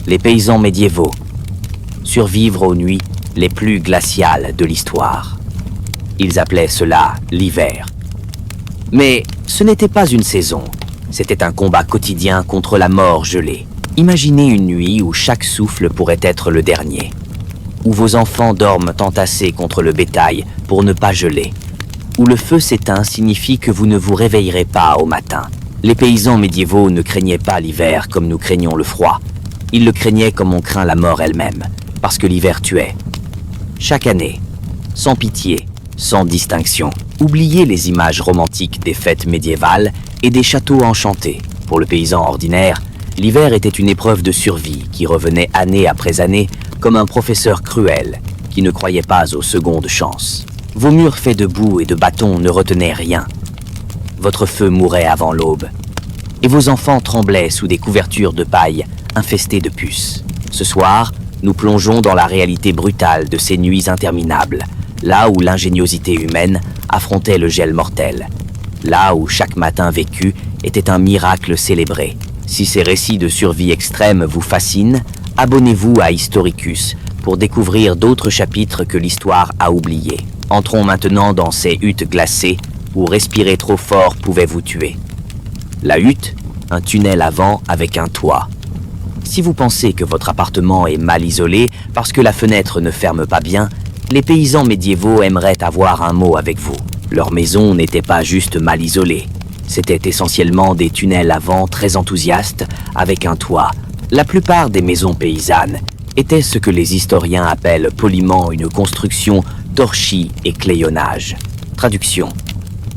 les paysans médiévaux. Survivre aux nuits les plus glaciales de l'histoire. Ils appelaient cela l'hiver. Mais ce n'était pas une saison, c'était un combat quotidien contre la mort gelée. Imaginez une nuit où chaque souffle pourrait être le dernier, où vos enfants dorment entassés contre le bétail pour ne pas geler, où le feu s'éteint signifie que vous ne vous réveillerez pas au matin. Les paysans médiévaux ne craignaient pas l'hiver comme nous craignons le froid. Ils le craignaient comme on craint la mort elle-même, parce que l'hiver tuait. Chaque année, sans pitié, sans distinction. Oubliez les images romantiques des fêtes médiévales et des châteaux enchantés. Pour le paysan ordinaire, l'hiver était une épreuve de survie qui revenait année après année comme un professeur cruel qui ne croyait pas aux secondes chances. Vos murs faits de boue et de bâtons ne retenaient rien. Votre feu mourait avant l'aube. Et vos enfants tremblaient sous des couvertures de paille infestées de puces. Ce soir, nous plongeons dans la réalité brutale de ces nuits interminables, là où l'ingéniosité humaine affrontait le gel mortel, là où chaque matin vécu était un miracle célébré. Si ces récits de survie extrême vous fascinent, abonnez-vous à Historicus pour découvrir d'autres chapitres que l'histoire a oubliés. Entrons maintenant dans ces huttes glacées où respirer trop fort pouvait vous tuer. La hutte, un tunnel à vent avec un toit. Si vous pensez que votre appartement est mal isolé parce que la fenêtre ne ferme pas bien, les paysans médiévaux aimeraient avoir un mot avec vous. Leur maison n'était pas juste mal isolée. C'était essentiellement des tunnels à vent très enthousiastes avec un toit. La plupart des maisons paysannes étaient ce que les historiens appellent poliment une construction torchis et clayonnage. Traduction.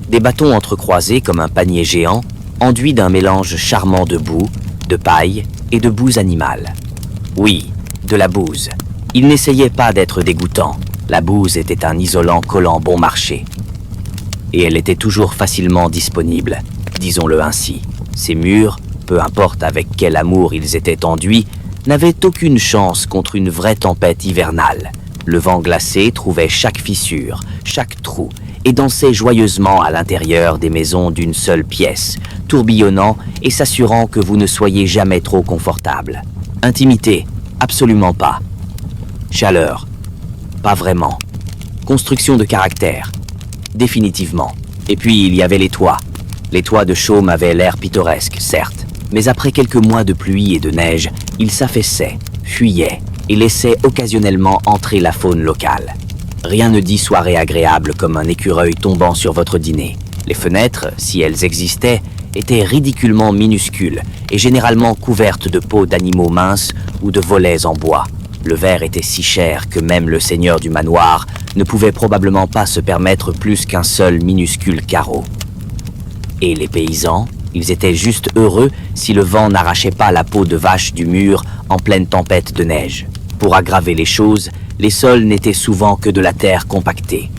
Des bâtons entrecroisés comme un panier géant, enduits d'un mélange charmant de boue, de paille et de bouse animale. Oui, de la bouse. Ils n'essayaient pas d'être dégoûtants. La bouse était un isolant collant bon marché. Et elle était toujours facilement disponible, disons-le ainsi. Ces murs, peu importe avec quel amour ils étaient enduits, n'avaient aucune chance contre une vraie tempête hivernale. Le vent glacé trouvait chaque fissure, chaque trou, et dansait joyeusement à l'intérieur des maisons d'une seule pièce, tourbillonnant et s'assurant que vous ne soyez jamais trop confortable. Intimité, absolument pas. Chaleur, pas vraiment. Construction de caractère, définitivement. Et puis il y avait les toits. Les toits de chaume avaient l'air pittoresque, certes, mais après quelques mois de pluie et de neige, ils s'affaissaient, fuyaient et laissaient occasionnellement entrer la faune locale. Rien ne dit soirée agréable comme un écureuil tombant sur votre dîner. Les fenêtres, si elles existaient, étaient ridiculement minuscules et généralement couvertes de peaux d'animaux minces ou de volets en bois. Le verre était si cher que même le seigneur du manoir ne pouvait probablement pas se permettre plus qu'un seul minuscule carreau. Et les paysans, ils étaient juste heureux si le vent n'arrachait pas la peau de vache du mur en pleine tempête de neige. Pour aggraver les choses, les sols n'étaient souvent que de la terre compactée.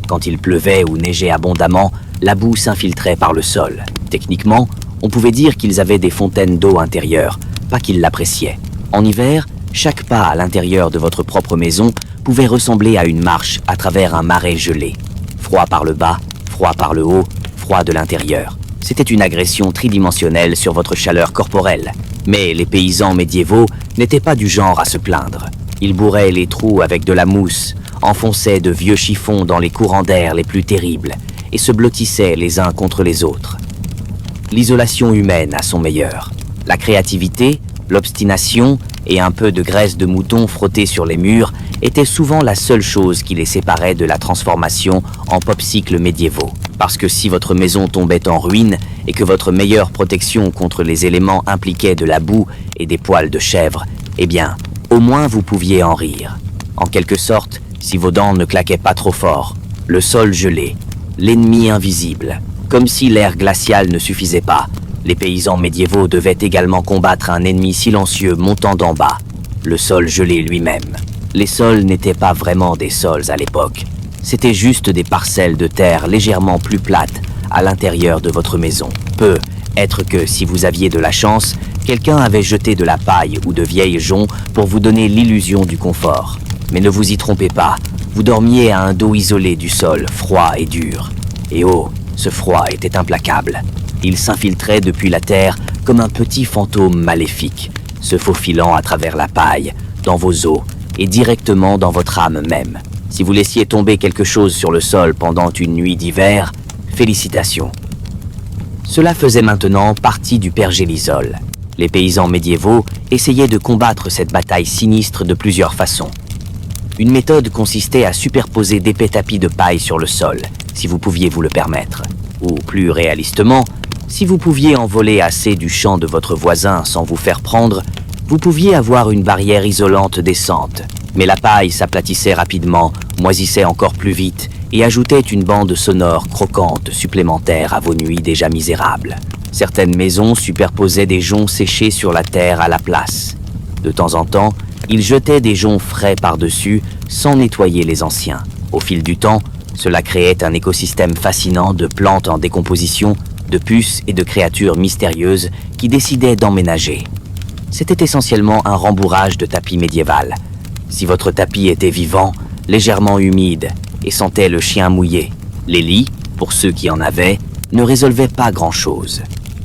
Quand il pleuvait ou neigeait abondamment, la boue s'infiltrait par le sol. Techniquement, on pouvait dire qu'ils avaient des fontaines d'eau intérieures, pas qu'ils l'appréciaient. En hiver, chaque pas à l'intérieur de votre propre maison pouvait ressembler à une marche à travers un marais gelé. Froid par le bas, froid par le haut, froid de l'intérieur. C'était une agression tridimensionnelle sur votre chaleur corporelle. Mais les paysans médiévaux n'étaient pas du genre à se plaindre. Ils bourraient les trous avec de la mousse, enfonçaient de vieux chiffons dans les courants d'air les plus terribles et se blottissaient les uns contre les autres. L'isolation humaine à son meilleur. La créativité, l'obstination et un peu de graisse de mouton frottée sur les murs étaient souvent la seule chose qui les séparait de la transformation en popsicles médiévaux. Parce que si votre maison tombait en ruine et que votre meilleure protection contre les éléments impliquait de la boue et des poils de chèvre, eh bien, au moins vous pouviez en rire. En quelque sorte, si vos dents ne claquaient pas trop fort, le sol gelé, l'ennemi invisible. Comme si l'air glacial ne suffisait pas, les paysans médiévaux devaient également combattre un ennemi silencieux montant d'en bas, le sol gelé lui-même. Les sols n'étaient pas vraiment des sols à l'époque. C'était juste des parcelles de terre légèrement plus plates à l'intérieur de votre maison. Peut être que, si vous aviez de la chance, quelqu'un avait jeté de la paille ou de vieilles joncs pour vous donner l'illusion du confort. Mais ne vous y trompez pas, vous dormiez à un dos isolé du sol, froid et dur. Et oh, ce froid était implacable. Il s'infiltrait depuis la terre comme un petit fantôme maléfique, se faufilant à travers la paille, dans vos os et directement dans votre âme même. Si vous laissiez tomber quelque chose sur le sol pendant une nuit d'hiver, félicitations. Cela faisait maintenant partie du pergélisol. Les paysans médiévaux essayaient de combattre cette bataille sinistre de plusieurs façons. Une méthode consistait à superposer d'épais tapis de paille sur le sol, si vous pouviez vous le permettre. Ou plus réalistement, si vous pouviez envoler assez du champ de votre voisin sans vous faire prendre, vous pouviez avoir une barrière isolante descente. Mais la paille s'aplatissait rapidement, moisissait encore plus vite et ajoutait une bande sonore croquante supplémentaire à vos nuits déjà misérables. Certaines maisons superposaient des joncs séchés sur la terre à la place. De temps en temps, ils jetaient des joncs frais par-dessus sans nettoyer les anciens. Au fil du temps, cela créait un écosystème fascinant de plantes en décomposition, de puces et de créatures mystérieuses qui décidaient d'emménager. C'était essentiellement un rembourrage de tapis médiéval. Si votre tapis était vivant, légèrement humide et sentait le chien mouillé, les lits, pour ceux qui en avaient, ne résolvaient pas grand-chose.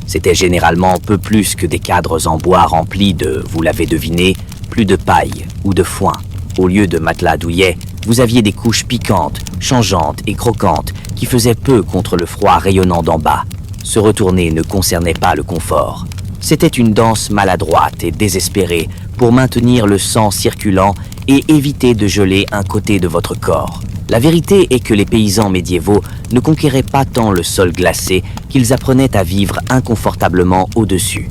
C'était généralement peu plus que des cadres en bois remplis de, vous l'avez deviné, plus de paille ou de foin. Au lieu de matelas douillets, vous aviez des couches piquantes, changeantes et croquantes qui faisaient peu contre le froid rayonnant d'en bas. Se retourner ne concernait pas le confort. C'était une danse maladroite et désespérée pour maintenir le sang circulant et éviter de geler un côté de votre corps. La vérité est que les paysans médiévaux ne conquéraient pas tant le sol glacé qu'ils apprenaient à vivre inconfortablement au-dessus.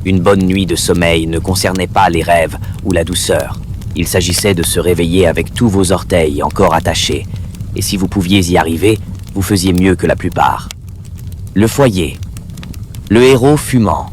Une bonne nuit de sommeil ne concernait pas les rêves ou la douceur. Il s'agissait de se réveiller avec tous vos orteils encore attachés. Et si vous pouviez y arriver, vous faisiez mieux que la plupart. Le foyer. Le héros fumant.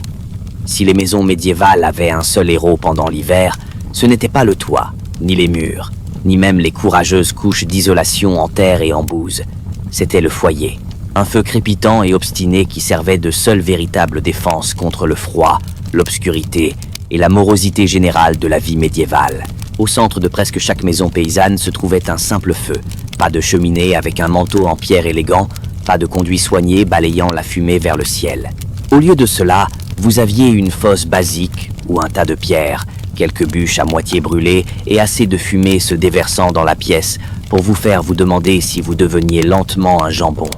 Si les maisons médiévales avaient un seul héros pendant l'hiver, ce n'était pas le toit, ni les murs, ni même les courageuses couches d'isolation en terre et en bouse. C'était le foyer, un feu crépitant et obstiné qui servait de seule véritable défense contre le froid, l'obscurité et la morosité générale de la vie médiévale. Au centre de presque chaque maison paysanne se trouvait un simple feu, pas de cheminée avec un manteau en pierre élégant, pas de conduit soigné balayant la fumée vers le ciel. Au lieu de cela, vous aviez une fosse basique ou un tas de pierres, quelques bûches à moitié brûlées et assez de fumée se déversant dans la pièce pour vous faire vous demander si vous deveniez lentement un jambon.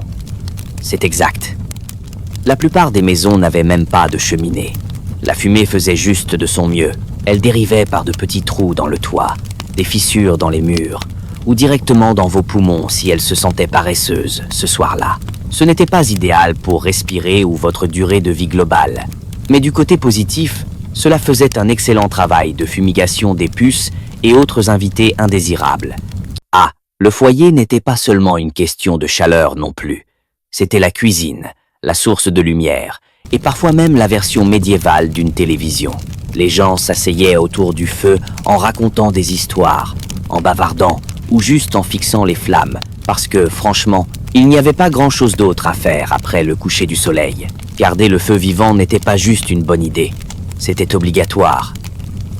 C'est exact. La plupart des maisons n'avaient même pas de cheminée. La fumée faisait juste de son mieux. Elle dérivait par de petits trous dans le toit, des fissures dans les murs, ou directement dans vos poumons si elle se sentait paresseuse ce soir-là. Ce n'était pas idéal pour respirer ou votre durée de vie globale. Mais du côté positif, cela faisait un excellent travail de fumigation des puces et autres invités indésirables. Ah, le foyer n'était pas seulement une question de chaleur non plus. C'était la cuisine, la source de lumière, et parfois même la version médiévale d'une télévision. Les gens s'asseyaient autour du feu en racontant des histoires, en bavardant ou juste en fixant les flammes, parce que, franchement, il n'y avait pas grand-chose d'autre à faire après le coucher du soleil. Garder le feu vivant n'était pas juste une bonne idée, c'était obligatoire.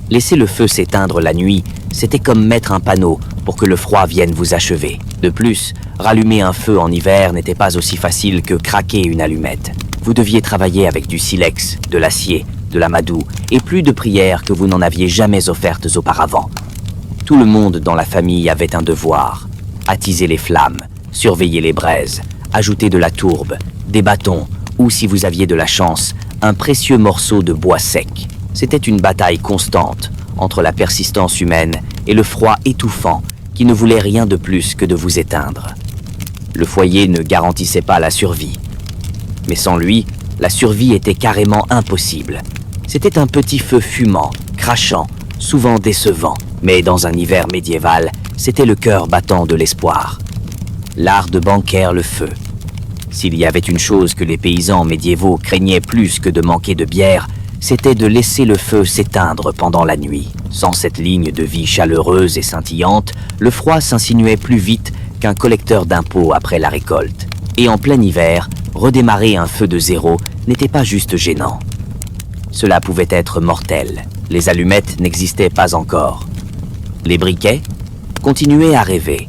Laisser le feu s'éteindre la nuit, c'était comme mettre un panneau pour que le froid vienne vous achever. De plus, rallumer un feu en hiver n'était pas aussi facile que craquer une allumette. Vous deviez travailler avec du silex, de l'acier, de l'amadou et plus de prières que vous n'en aviez jamais offertes auparavant. Tout le monde dans la famille avait un devoir. Attiser les flammes, surveiller les braises, ajouter de la tourbe, des bâtons ou, si vous aviez de la chance, un précieux morceau de bois sec. C'était une bataille constante entre la persistance humaine et le froid étouffant qui ne voulait rien de plus que de vous éteindre. Le foyer ne garantissait pas la survie. Mais sans lui, la survie était carrément impossible. C'était un petit feu fumant, crachant, souvent décevant. Mais dans un hiver médiéval, c'était le cœur battant de l'espoir. L'art de bancaire le feu. S'il y avait une chose que les paysans médiévaux craignaient plus que de manquer de bière, c'était de laisser le feu s'éteindre pendant la nuit. Sans cette ligne de vie chaleureuse et scintillante, le froid s'insinuait plus vite qu'un collecteur d'impôts après la récolte. Et en plein hiver, redémarrer un feu de zéro n'était pas juste gênant. Cela pouvait être mortel. Les allumettes n'existaient pas encore. Les briquets continuaient à rêver.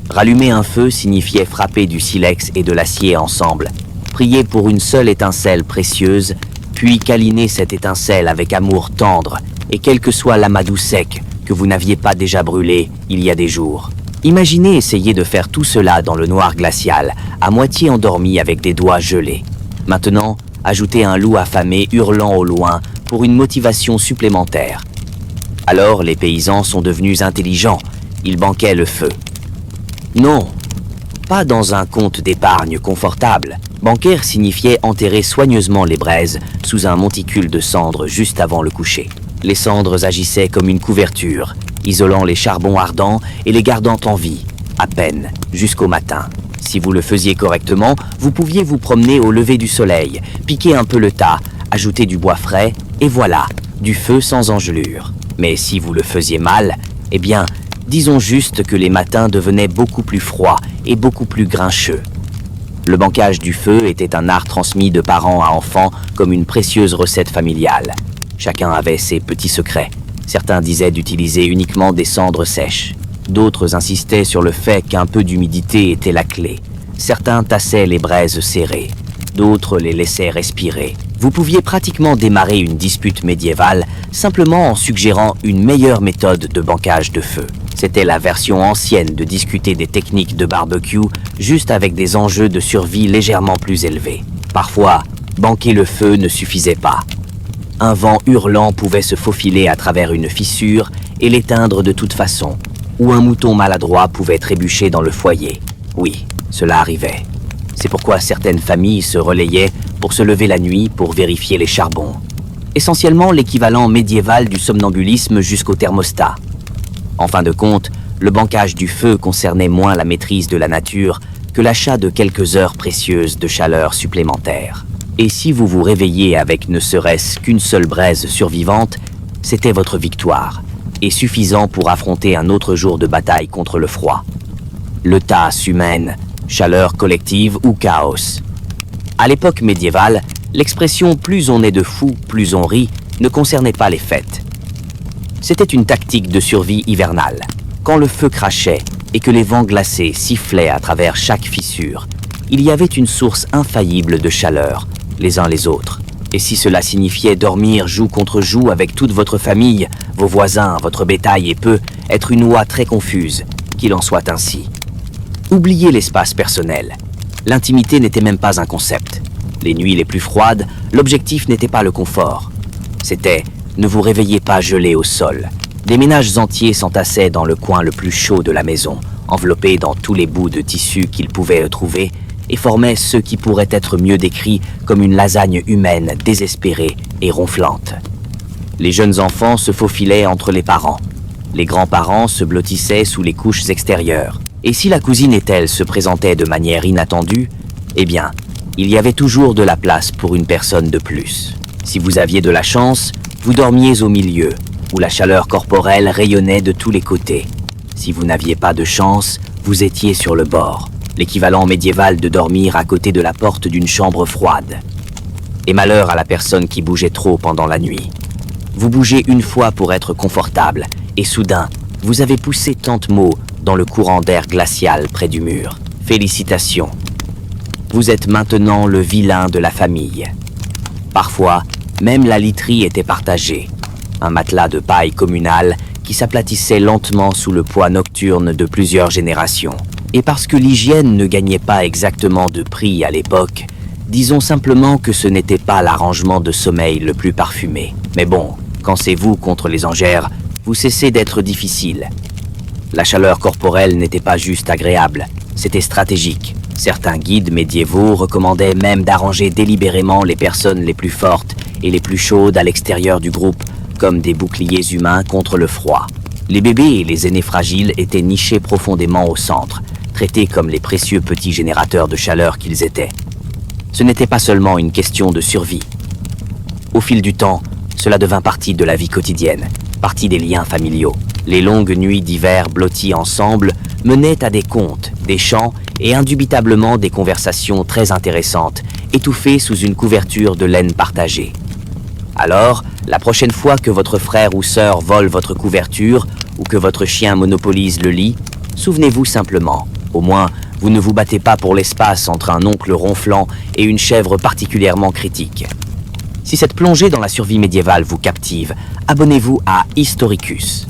Rallumer un feu signifiait frapper du silex et de l'acier ensemble, prier pour une seule étincelle précieuse, puis câliner cette étincelle avec amour tendre et quel que soit l'amadou sec que vous n'aviez pas déjà brûlé il y a des jours. Imaginez essayer de faire tout cela dans le noir glacial, à moitié endormi avec des doigts gelés. Maintenant, ajoutez un loup affamé hurlant au loin pour une motivation supplémentaire. Alors les paysans sont devenus intelligents, ils banquaient le feu. Non, pas dans un compte d'épargne confortable. Banquer signifiait enterrer soigneusement les braises sous un monticule de cendres juste avant le coucher. Les cendres agissaient comme une couverture, isolant les charbons ardents et les gardant en vie, à peine, jusqu'au matin. Si vous le faisiez correctement, vous pouviez vous promener au lever du soleil, piquer un peu le tas, ajouter du bois frais, et voilà, du feu sans engelure. Mais si vous le faisiez mal, eh bien, disons juste que les matins devenaient beaucoup plus froids et beaucoup plus grincheux. Le banquage du feu était un art transmis de parents à enfants comme une précieuse recette familiale. Chacun avait ses petits secrets. Certains disaient d'utiliser uniquement des cendres sèches. D'autres insistaient sur le fait qu'un peu d'humidité était la clé. Certains tassaient les braises serrées. D'autres les laissaient respirer. Vous pouviez pratiquement démarrer une dispute médiévale simplement en suggérant une meilleure méthode de banquage de feu. C'était la version ancienne de discuter des techniques de barbecue, juste avec des enjeux de survie légèrement plus élevés. Parfois, banquer le feu ne suffisait pas. Un vent hurlant pouvait se faufiler à travers une fissure et l'éteindre de toute façon, ou un mouton maladroit pouvait trébucher dans le foyer. Oui, cela arrivait. C'est pourquoi certaines familles se relayaient pour se lever la nuit pour vérifier les charbons. Essentiellement l'équivalent médiéval du somnambulisme jusqu'au thermostat. En fin de compte, le banquage du feu concernait moins la maîtrise de la nature que l'achat de quelques heures précieuses de chaleur supplémentaire. Et si vous vous réveillez avec ne serait-ce qu'une seule braise survivante, c'était votre victoire, et suffisant pour affronter un autre jour de bataille contre le froid. Le tasse humaine, chaleur collective ou chaos. À l'époque médiévale, l'expression « plus on est de fous, plus on rit » ne concernait pas les fêtes. C'était une tactique de survie hivernale. Quand le feu crachait et que les vents glacés sifflaient à travers chaque fissure, il y avait une source infaillible de chaleur, les uns les autres. Et si cela signifiait dormir joue contre joue avec toute votre famille, vos voisins, votre bétail et peu, être une oie très confuse, qu'il en soit ainsi. Oubliez l'espace personnel. L'intimité n'était même pas un concept. Les nuits les plus froides, l'objectif n'était pas le confort. C'était « ne vous réveillez pas gelé au sol ». Des ménages entiers s'entassaient dans le coin le plus chaud de la maison, enveloppés dans tous les bouts de tissu qu'ils pouvaient trouver, et formaient ce qui pourrait être mieux décrit comme une lasagne humaine désespérée et ronflante. Les jeunes enfants se faufilaient entre les parents. Les grands-parents se blottissaient sous les couches extérieures. Et si la cousine et elle se présentaient de manière inattendue, eh bien, il y avait toujours de la place pour une personne de plus. Si vous aviez de la chance, vous dormiez au milieu, où la chaleur corporelle rayonnait de tous les côtés. Si vous n'aviez pas de chance, vous étiez sur le bord, l'équivalent médiéval de dormir à côté de la porte d'une chambre froide. Et malheur à la personne qui bougeait trop pendant la nuit. Vous bougez une fois pour être confortable, et soudain, vous avez poussé tante Mo dans le courant d'air glacial près du mur. Félicitations. Vous êtes maintenant le vilain de la famille. Parfois, même la literie était partagée. Un matelas de paille communal qui s'aplatissait lentement sous le poids nocturne de plusieurs générations. Et parce que l'hygiène ne gagnait pas exactement de prix à l'époque, disons simplement que ce n'était pas l'arrangement de sommeil le plus parfumé. Mais bon, quand c'est vous contre les angères, vous cessez d'être difficile. La chaleur corporelle n'était pas juste agréable, c'était stratégique. Certains guides médiévaux recommandaient même d'arranger délibérément les personnes les plus fortes et les plus chaudes à l'extérieur du groupe, comme des boucliers humains contre le froid. Les bébés et les aînés fragiles étaient nichés profondément au centre, traités comme les précieux petits générateurs de chaleur qu'ils étaient. Ce n'était pas seulement une question de survie. Au fil du temps, cela devint partie de la vie quotidienne, partie des liens familiaux. Les longues nuits d'hiver blotties ensemble menaient à des contes, des chants et indubitablement des conversations très intéressantes, étouffées sous une couverture de laine partagée. Alors, la prochaine fois que votre frère ou sœur vole votre couverture ou que votre chien monopolise le lit, souvenez-vous simplement, au moins, vous ne vous battez pas pour l'espace entre un oncle ronflant et une chèvre particulièrement critique. Si cette plongée dans la survie médiévale vous captive, abonnez-vous à Historicus.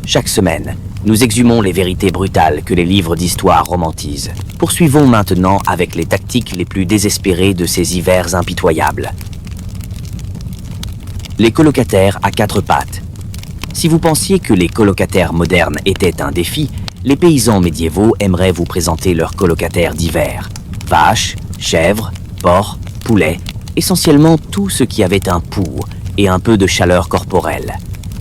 Chaque semaine, nous exhumons les vérités brutales que les livres d'histoire romantisent. Poursuivons maintenant avec les tactiques les plus désespérées de ces hivers impitoyables. Les colocataires à quatre pattes. Si vous pensiez que les colocataires modernes étaient un défi, les paysans médiévaux aimeraient vous présenter leurs colocataires d'hiver. Vaches, chèvres, porcs, poulets, essentiellement tout ce qui avait un pouls et un peu de chaleur corporelle.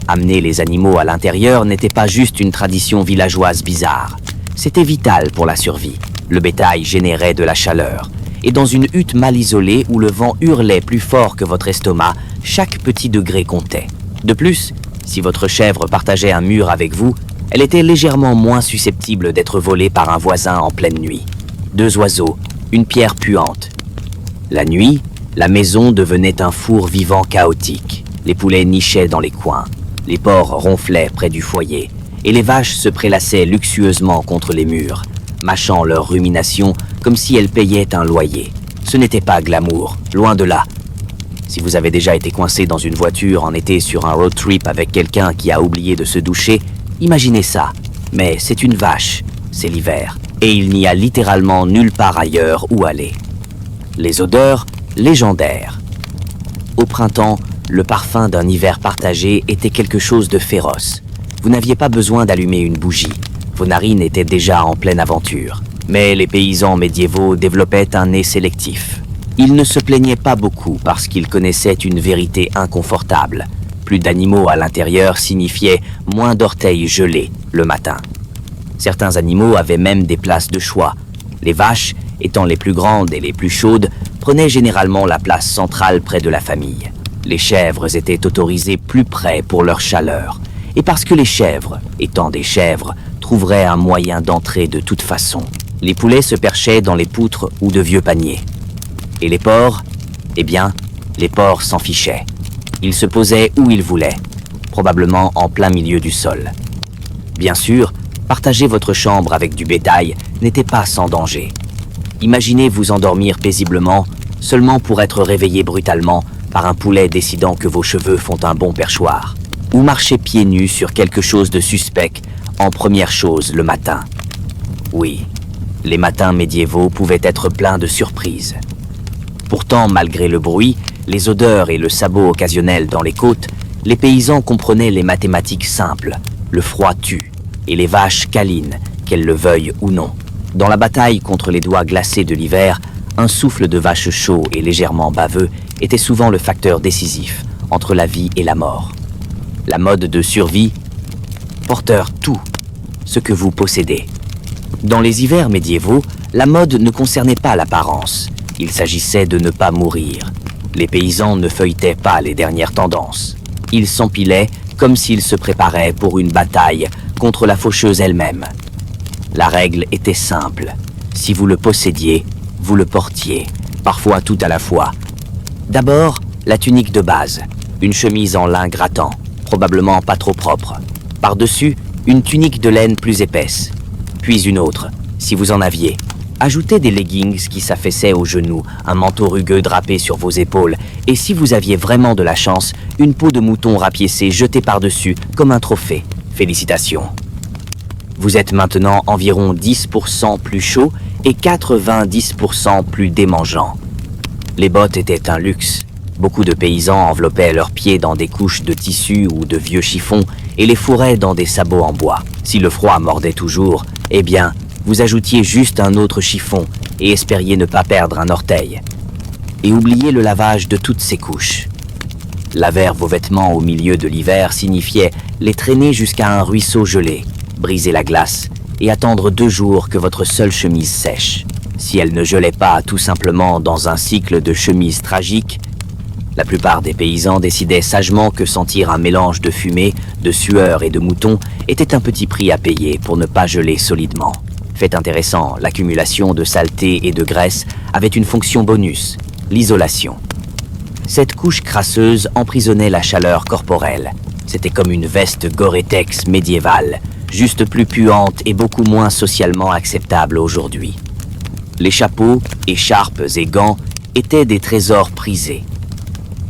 Amener les animaux à l'intérieur n'était pas juste une tradition villageoise bizarre. C'était vital pour la survie. Le bétail générait de la chaleur. Et dans une hutte mal isolée où le vent hurlait plus fort que votre estomac, chaque petit degré comptait. De plus, si votre chèvre partageait un mur avec vous, elle était légèrement moins susceptible d'être volée par un voisin en pleine nuit. 2 oiseaux, une pierre puante. La nuit, la maison devenait un four vivant chaotique. Les poulets nichaient dans les coins, les porcs ronflaient près du foyer, et les vaches se prélassaient luxueusement contre les murs, mâchant leurs ruminations comme si elles payaient un loyer. Ce n'était pas glamour, loin de là. Si vous avez déjà été coincé dans une voiture en été sur un road trip avec quelqu'un qui a oublié de se doucher, imaginez ça. Mais c'est une vache, c'est l'hiver, et il n'y a littéralement nulle part ailleurs où aller. Les odeurs, légendaires. Au printemps, le parfum d'un hiver partagé était quelque chose de féroce. Vous n'aviez pas besoin d'allumer une bougie. Vos narines étaient déjà en pleine aventure. Mais les paysans médiévaux développaient un nez sélectif. Ils ne se plaignaient pas beaucoup parce qu'ils connaissaient une vérité inconfortable. Plus d'animaux à l'intérieur signifiait moins d'orteils gelés le matin. Certains animaux avaient même des places de choix. Les vaches, étant les plus grandes et les plus chaudes, prenaient généralement la place centrale près de la famille. Les chèvres étaient autorisées plus près pour leur chaleur. Et parce que les chèvres, étant des chèvres, trouveraient un moyen d'entrer de toute façon. Les poulets se perchaient dans les poutres ou de vieux paniers. Et les porcs? Eh bien, les porcs s'en fichaient. Ils se posaient où ils voulaient, probablement en plein milieu du sol. Bien sûr, partager votre chambre avec du bétail n'était pas sans danger. Imaginez vous endormir paisiblement, seulement pour être réveillé brutalement par un poulet décidant que vos cheveux font un bon perchoir. Ou marcher pieds nus sur quelque chose de suspect en première chose le matin. Oui, les matins médiévaux pouvaient être pleins de surprises. Pourtant, malgré le bruit, les odeurs et le sabot occasionnel dans les côtes, les paysans comprenaient les mathématiques simples. Le froid tue, et les vaches câlinent, qu'elles le veuillent ou non. Dans la bataille contre les doigts glacés de l'hiver, un souffle de vache chaud et légèrement baveux était souvent le facteur décisif entre la vie et la mort. La mode de survie, porteur tout ce que vous possédez. Dans les hivers médiévaux, la mode ne concernait pas l'apparence. Il s'agissait de ne pas mourir. Les paysans ne feuilletaient pas les dernières tendances. Ils s'empilaient comme s'ils se préparaient pour une bataille contre la faucheuse elle-même. La règle était simple. Si vous le possédiez, vous le portiez, parfois tout à la fois. D'abord, la tunique de base, une chemise en lin grattant, probablement pas trop propre. Par-dessus, une tunique de laine plus épaisse. Puis une autre, si vous en aviez. Ajoutez des leggings qui s'affaissaient aux genoux, un manteau rugueux drapé sur vos épaules, et si vous aviez vraiment de la chance, une peau de mouton rapiécée jetée par-dessus, comme un trophée. Félicitations. Vous êtes maintenant environ 10% plus chaud et 90% plus démangeant. Les bottes étaient un luxe. Beaucoup de paysans enveloppaient leurs pieds dans des couches de tissu ou de vieux chiffons et les fourraient dans des sabots en bois. Si le froid mordait toujours, eh bien, vous ajoutiez juste un autre chiffon et espériez ne pas perdre un orteil. Et oubliez le lavage de toutes ces couches. Laver vos vêtements au milieu de l'hiver signifiait les traîner jusqu'à un ruisseau gelé, briser la glace et attendre 2 jours que votre seule chemise sèche. Si elle ne gelait pas tout simplement dans un cycle de chemises tragiques, la plupart des paysans décidaient sagement que sentir un mélange de fumée, de sueur et de mouton était un petit prix à payer pour ne pas geler solidement. Fait intéressant, l'accumulation de saleté et de graisse avait une fonction bonus, l'isolation. Cette couche crasseuse emprisonnait la chaleur corporelle. C'était comme une veste Gore-Tex médiévale, juste plus puante et beaucoup moins socialement acceptable aujourd'hui. Les chapeaux, écharpes et gants étaient des trésors prisés.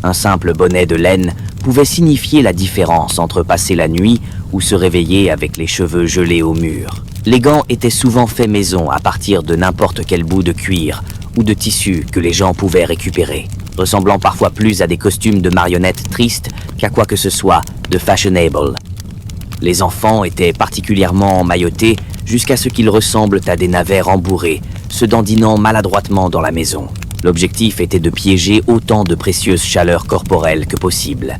Un simple bonnet de laine pouvait signifier la différence entre passer la nuit ou se réveiller avec les cheveux gelés au mur. Les gants étaient souvent faits maison à partir de n'importe quel bout de cuir ou de tissu que les gens pouvaient récupérer, ressemblant parfois plus à des costumes de marionnettes tristes qu'à quoi que ce soit de fashionable. Les enfants étaient particulièrement emmaillotés jusqu'à ce qu'ils ressemblent à des navets rembourrés, se dandinant maladroitement dans la maison. L'objectif était de piéger autant de précieuses chaleurs corporelles que possible.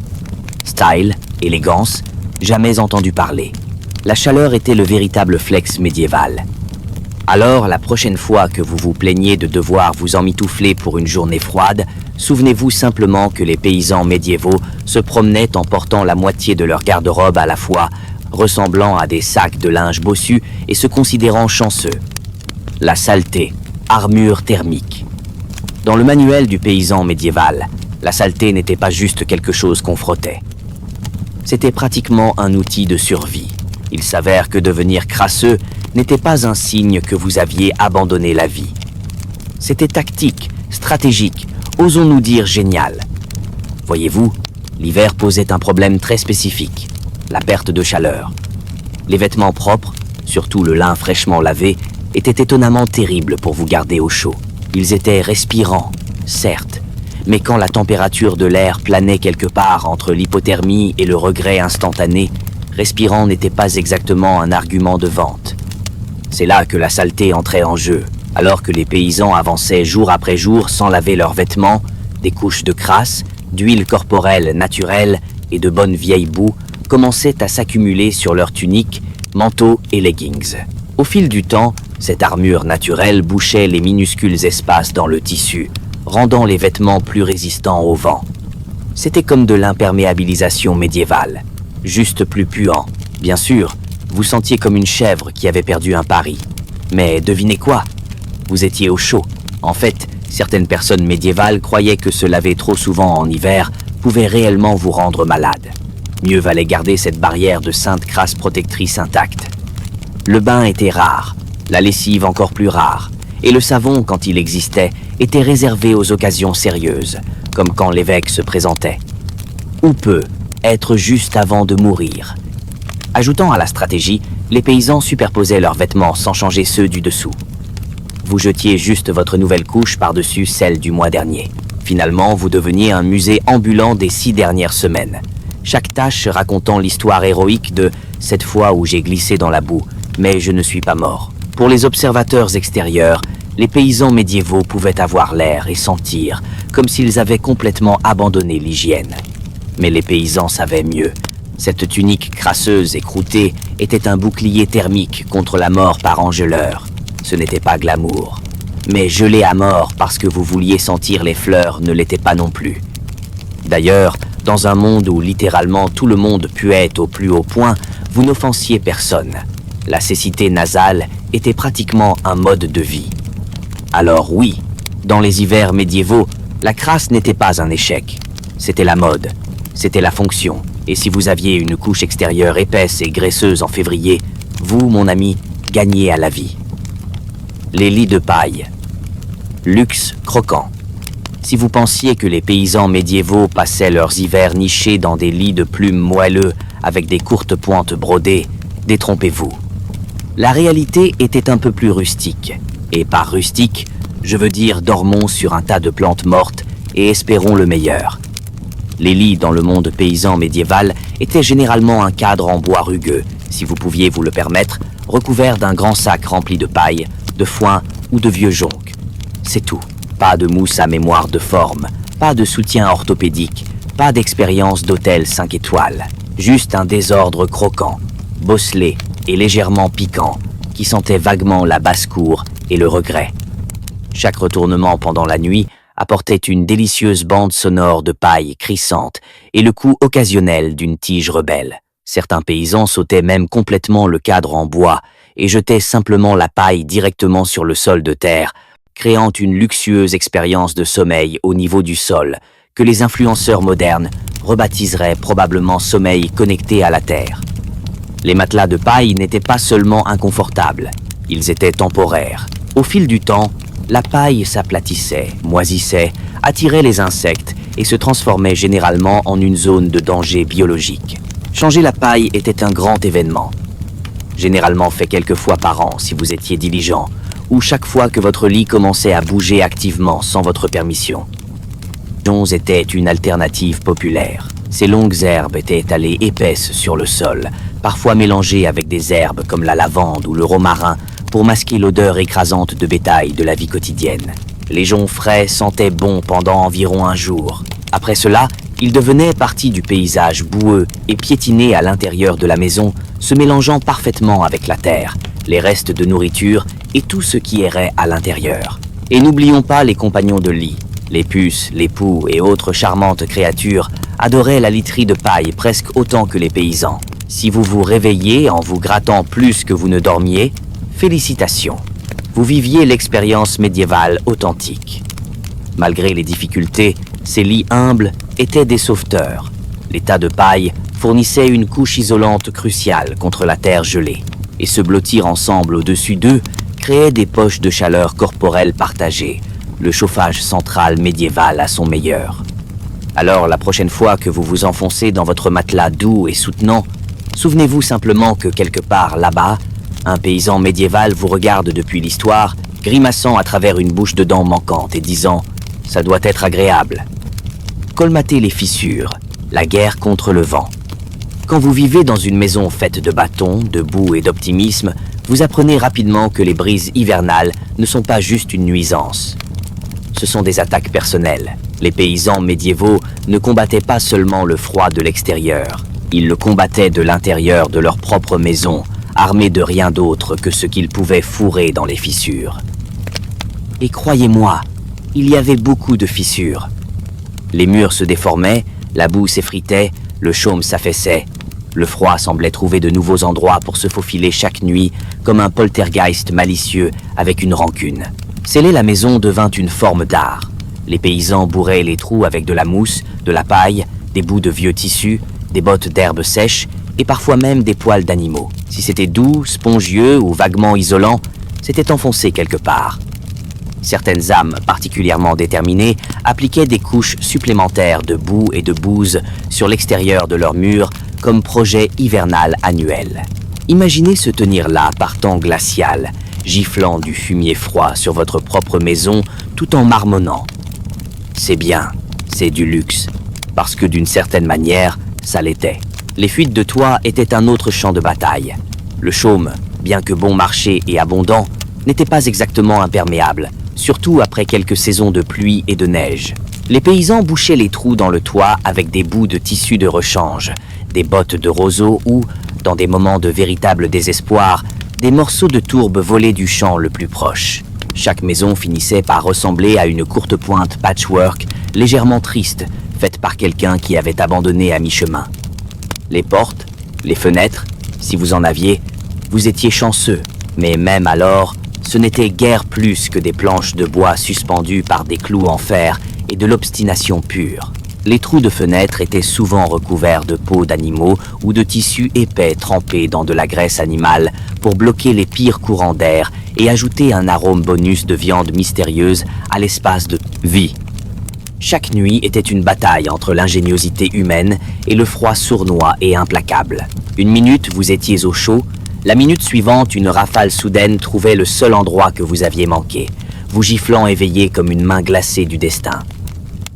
Style, élégance, jamais entendu parler. La chaleur était le véritable flex médiéval. Alors, la prochaine fois que vous vous plaignez de devoir vous emmitoufler pour une journée froide, souvenez-vous simplement que les paysans médiévaux se promenaient en portant la moitié de leur garde-robe à la fois, ressemblant à des sacs de linge bossus et se considérant chanceux. La saleté, armure thermique. Dans le manuel du paysan médiéval, la saleté n'était pas juste quelque chose qu'on frottait. C'était pratiquement un outil de survie. Il s'avère que devenir crasseux n'était pas un signe que vous aviez abandonné la vie. C'était tactique, stratégique, osons-nous dire génial. Voyez-vous, l'hiver posait un problème très spécifique, la perte de chaleur. Les vêtements propres, surtout le lin fraîchement lavé, étaient étonnamment terribles pour vous garder au chaud. Ils étaient respirants, certes, mais quand la température de l'air planait quelque part entre l'hypothermie et le regret instantané, respirant n'était pas exactement un argument de vente. C'est là que la saleté entrait en jeu, alors que les paysans avançaient jour après jour sans laver leurs vêtements, des couches de crasse, d'huile corporelle naturelle et de bonne vieille boue commençaient à s'accumuler sur leurs tuniques, manteaux et leggings. Au fil du temps, cette armure naturelle bouchait les minuscules espaces dans le tissu, rendant les vêtements plus résistants au vent. C'était comme de l'imperméabilisation médiévale, juste plus puant. Bien sûr, vous sentiez comme une chèvre qui avait perdu un pari. Mais devinez quoi? Vous étiez au chaud. En fait, certaines personnes médiévales croyaient que se laver trop souvent en hiver pouvait réellement vous rendre malade. Mieux valait garder cette barrière de sainte crasse protectrice intacte. Le bain était rare, la lessive encore plus rare, et le savon, quand il existait, était réservé aux occasions sérieuses, comme quand l'évêque se présentait. Ou peut être juste avant de mourir. Ajoutant à la stratégie, les paysans superposaient leurs vêtements sans changer ceux du dessous. Vous jetiez juste votre nouvelle couche par-dessus celle du mois dernier. Finalement, vous deveniez un musée ambulant des 6 dernières semaines. Chaque tâche racontant l'histoire héroïque de « cette fois où j'ai glissé dans la boue, mais je ne suis pas mort ». Pour les observateurs extérieurs, les paysans médiévaux pouvaient avoir l'air et sentir comme s'ils avaient complètement abandonné l'hygiène. Mais les paysans savaient mieux. Cette tunique crasseuse et croûtée était un bouclier thermique contre la mort par engeleur. Ce n'était pas glamour. Mais geler à mort parce que vous vouliez sentir les fleurs ne l'était pas non plus. D'ailleurs, dans un monde où littéralement tout le monde puait au plus haut point, vous n'offensiez personne. La cécité nasale était pratiquement un mode de vie. Alors oui, dans les hivers médiévaux, la crasse n'était pas un échec. C'était la mode, c'était la fonction. Et si vous aviez une couche extérieure épaisse et graisseuse en février, vous, mon ami, gagniez à la vie. Les lits de paille. Luxe croquant. Si vous pensiez que les paysans médiévaux passaient leurs hivers nichés dans des lits de plumes moelleux avec des courtes pointes brodées, détrompez-vous. La réalité était un peu plus rustique. Et par rustique, je veux dire dormons sur un tas de plantes mortes et espérons le meilleur. Les lits dans le monde paysan médiéval étaient généralement un cadre en bois rugueux, si vous pouviez vous le permettre, recouvert d'un grand sac rempli de paille, de foin ou de vieux joncs. C'est tout. Pas de mousse à mémoire de forme, pas de soutien orthopédique, pas d'expérience d'hôtel 5 étoiles. Juste un désordre croquant, bosselé et légèrement piquant, qui sentait vaguement la basse-cour et le regret. Chaque retournement pendant la nuit apportait une délicieuse bande sonore de paille crissante et le coup occasionnel d'une tige rebelle. Certains paysans sautaient même complètement le cadre en bois et jetaient simplement la paille directement sur le sol de terre, créant une luxueuse expérience de sommeil au niveau du sol, que les influenceurs modernes rebaptiseraient probablement sommeil connecté à la terre. Les matelas de paille n'étaient pas seulement inconfortables, ils étaient temporaires. Au fil du temps, la paille s'aplatissait, moisissait, attirait les insectes et se transformait généralement en une zone de danger biologique. Changer la paille était un grand événement, généralement fait quelques fois par an si vous étiez diligent, ou chaque fois que votre lit commençait à bouger activement sans votre permission. Joncs était une alternative populaire. Ces longues herbes étaient étalées épaisses sur le sol, parfois mélangées avec des herbes comme la lavande ou le romarin pour masquer l'odeur écrasante de bétail de la vie quotidienne. Les joncs frais sentaient bon pendant environ un jour. Après cela, ils devenaient partie du paysage boueux et piétinés à l'intérieur de la maison, se mélangeant parfaitement avec la terre, les restes de nourriture et tout ce qui errait à l'intérieur. Et n'oublions pas les compagnons de lit. Les puces, les poux et autres charmantes créatures adoraient la literie de paille presque autant que les paysans. Si vous vous réveillez en vous grattant plus que vous ne dormiez, félicitations. Vous viviez l'expérience médiévale authentique. Malgré les difficultés, ces lits humbles étaient des sauveteurs. Les tas de paille fournissaient une couche isolante cruciale contre la terre gelée, et se blottir ensemble au-dessus d'eux créait des poches de chaleur corporelle partagées, le chauffage central médiéval à son meilleur. Alors, la prochaine fois que vous vous enfoncez dans votre matelas doux et soutenant, souvenez-vous simplement que quelque part là-bas, un paysan médiéval vous regarde depuis l'histoire, grimaçant à travers une bouche de dents manquante et disant « Ça doit être agréable ». Colmater les fissures, la guerre contre le vent. Quand vous vivez dans une maison faite de bâtons, de boue et d'optimisme, vous apprenez rapidement que les brises hivernales ne sont pas juste une nuisance. Ce sont des attaques personnelles. Les paysans médiévaux ne combattaient pas seulement le froid de l'extérieur, ils le combattaient de l'intérieur de leur propre maison, armés de rien d'autre que ce qu'ils pouvaient fourrer dans les fissures. Et croyez-moi, il y avait beaucoup de fissures. Les murs se déformaient, la boue s'effritait, le chaume s'affaissait. Le froid semblait trouver de nouveaux endroits pour se faufiler chaque nuit, comme un poltergeist malicieux avec une rancune. Sceller la maison devint une forme d'art. Les paysans bourraient les trous avec de la mousse, de la paille, des bouts de vieux tissus, des bottes d'herbes sèches et parfois même des poils d'animaux. Si c'était doux, spongieux ou vaguement isolant, c'était enfoncé quelque part. Certaines âmes particulièrement déterminées appliquaient des couches supplémentaires de boue et de bouse sur l'extérieur de leurs murs comme projet hivernal annuel. Imaginez se tenir là par temps glacial, giflant du fumier froid sur votre propre maison tout en marmonnant. C'est bien, c'est du luxe, parce que d'une certaine manière, ça l'était. Les fuites de toit étaient un autre champ de bataille. Le chaume, bien que bon marché et abondant, n'était pas exactement imperméable, surtout après quelques saisons de pluie et de neige. Les paysans bouchaient les trous dans le toit avec des bouts de tissu de rechange, des bottes de roseau ou, dans des moments de véritable désespoir, des morceaux de tourbe volés du champ le plus proche. Chaque maison finissait par ressembler à une courte pointe patchwork légèrement triste, faite par quelqu'un qui avait abandonné à mi-chemin. Les portes, les fenêtres, si vous en aviez, vous étiez chanceux, mais même alors, ce n'était guère plus que des planches de bois suspendues par des clous en fer et de l'obstination pure. Les trous de fenêtres étaient souvent recouverts de peaux d'animaux ou de tissus épais trempés dans de la graisse animale pour bloquer les pires courants d'air et ajouter un arôme bonus de viande mystérieuse à l'espace de vie. Chaque nuit était une bataille entre l'ingéniosité humaine et le froid sournois et implacable. Une minute, vous étiez au chaud. La minute suivante, une rafale soudaine trouvait le seul endroit que vous aviez manqué, vous giflant éveillé comme une main glacée du destin.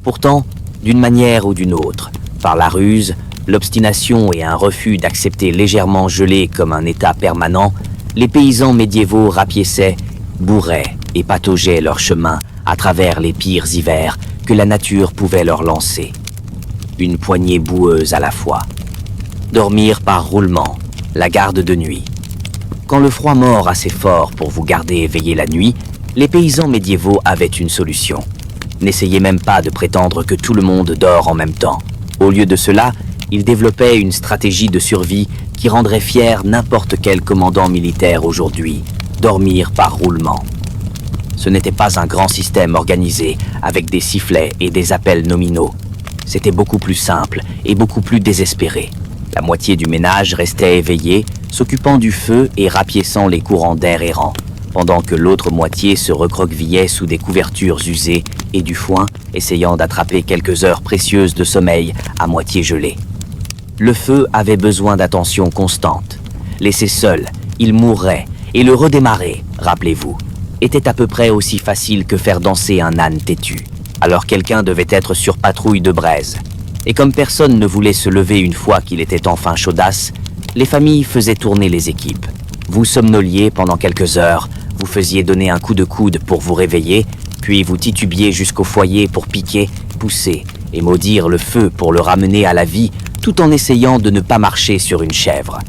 Pourtant, d'une manière ou d'une autre, par la ruse, l'obstination et un refus d'accepter légèrement gelé comme un état permanent, les paysans médiévaux rapiéçaient, bourraient et pataugeaient leur chemin à travers les pires hivers que la nature pouvait leur lancer. Une poignée boueuse à la fois. Dormir par roulement, la garde de nuit. Quand le froid mord assez fort pour vous garder éveillé la nuit, les paysans médiévaux avaient une solution. N'essayez même pas de prétendre que tout le monde dort en même temps. Au lieu de cela, ils développaient une stratégie de survie qui rendrait fier n'importe quel commandant militaire aujourd'hui, dormir par roulement. Ce n'était pas un grand système organisé avec des sifflets et des appels nominaux. C'était beaucoup plus simple et beaucoup plus désespéré. La moitié du ménage restait éveillée, s'occupant du feu et rapiéçant les courants d'air errants, pendant que l'autre moitié se recroquevillait sous des couvertures usées et du foin, essayant d'attraper quelques heures précieuses de sommeil à moitié gelées. Le feu avait besoin d'attention constante. Laissé seul, il mourrait, et le redémarrer, rappelez-vous, était à peu près aussi facile que faire danser un âne têtu. Alors quelqu'un devait être sur patrouille de braise. Et comme personne ne voulait se lever une fois qu'il était enfin chaudasse, les familles faisaient tourner les équipes. Vous somnoliez pendant quelques heures, vous faisiez donner un coup de coude pour vous réveiller, puis vous titubiez jusqu'au foyer pour piquer, pousser et maudire le feu pour le ramener à la vie, tout en essayant de ne pas marcher sur une chèvre.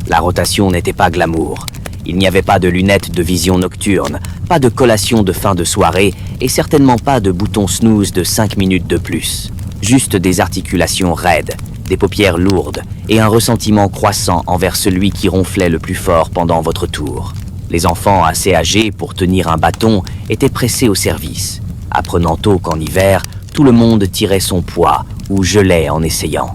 La rotation n'était pas glamour. Il n'y avait pas de lunettes de vision nocturne, pas de collation de fin de soirée et certainement pas de bouton snooze de 5 minutes de plus. Juste des articulations raides, des paupières lourdes et un ressentiment croissant envers celui qui ronflait le plus fort pendant votre tour. Les enfants assez âgés pour tenir un bâton étaient pressés au service, apprenant tôt qu'en hiver, tout le monde tirait son poids ou gelait en essayant.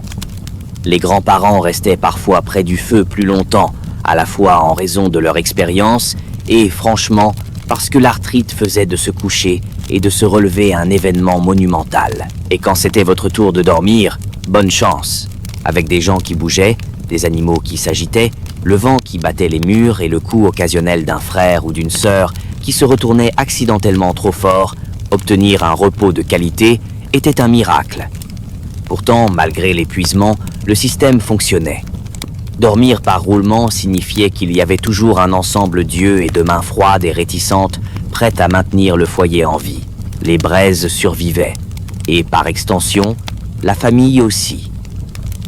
Les grands-parents restaient parfois près du feu plus longtemps, à la fois en raison de leur expérience et, franchement, parce que l'arthrite faisait de se coucher et de se relever un événement monumental. Et quand c'était votre tour de dormir, bonne chance. Avec des gens qui bougeaient, des animaux qui s'agitaient, le vent qui battait les murs et le coup occasionnel d'un frère ou d'une sœur qui se retournait accidentellement trop fort, obtenir un repos de qualité était un miracle. Pourtant, malgré l'épuisement, le système fonctionnait. Dormir par roulement signifiait qu'il y avait toujours un ensemble d'yeux et de mains froides et réticentes, prêtes à maintenir le foyer en vie. Les braises survivaient. Et par extension, la famille aussi.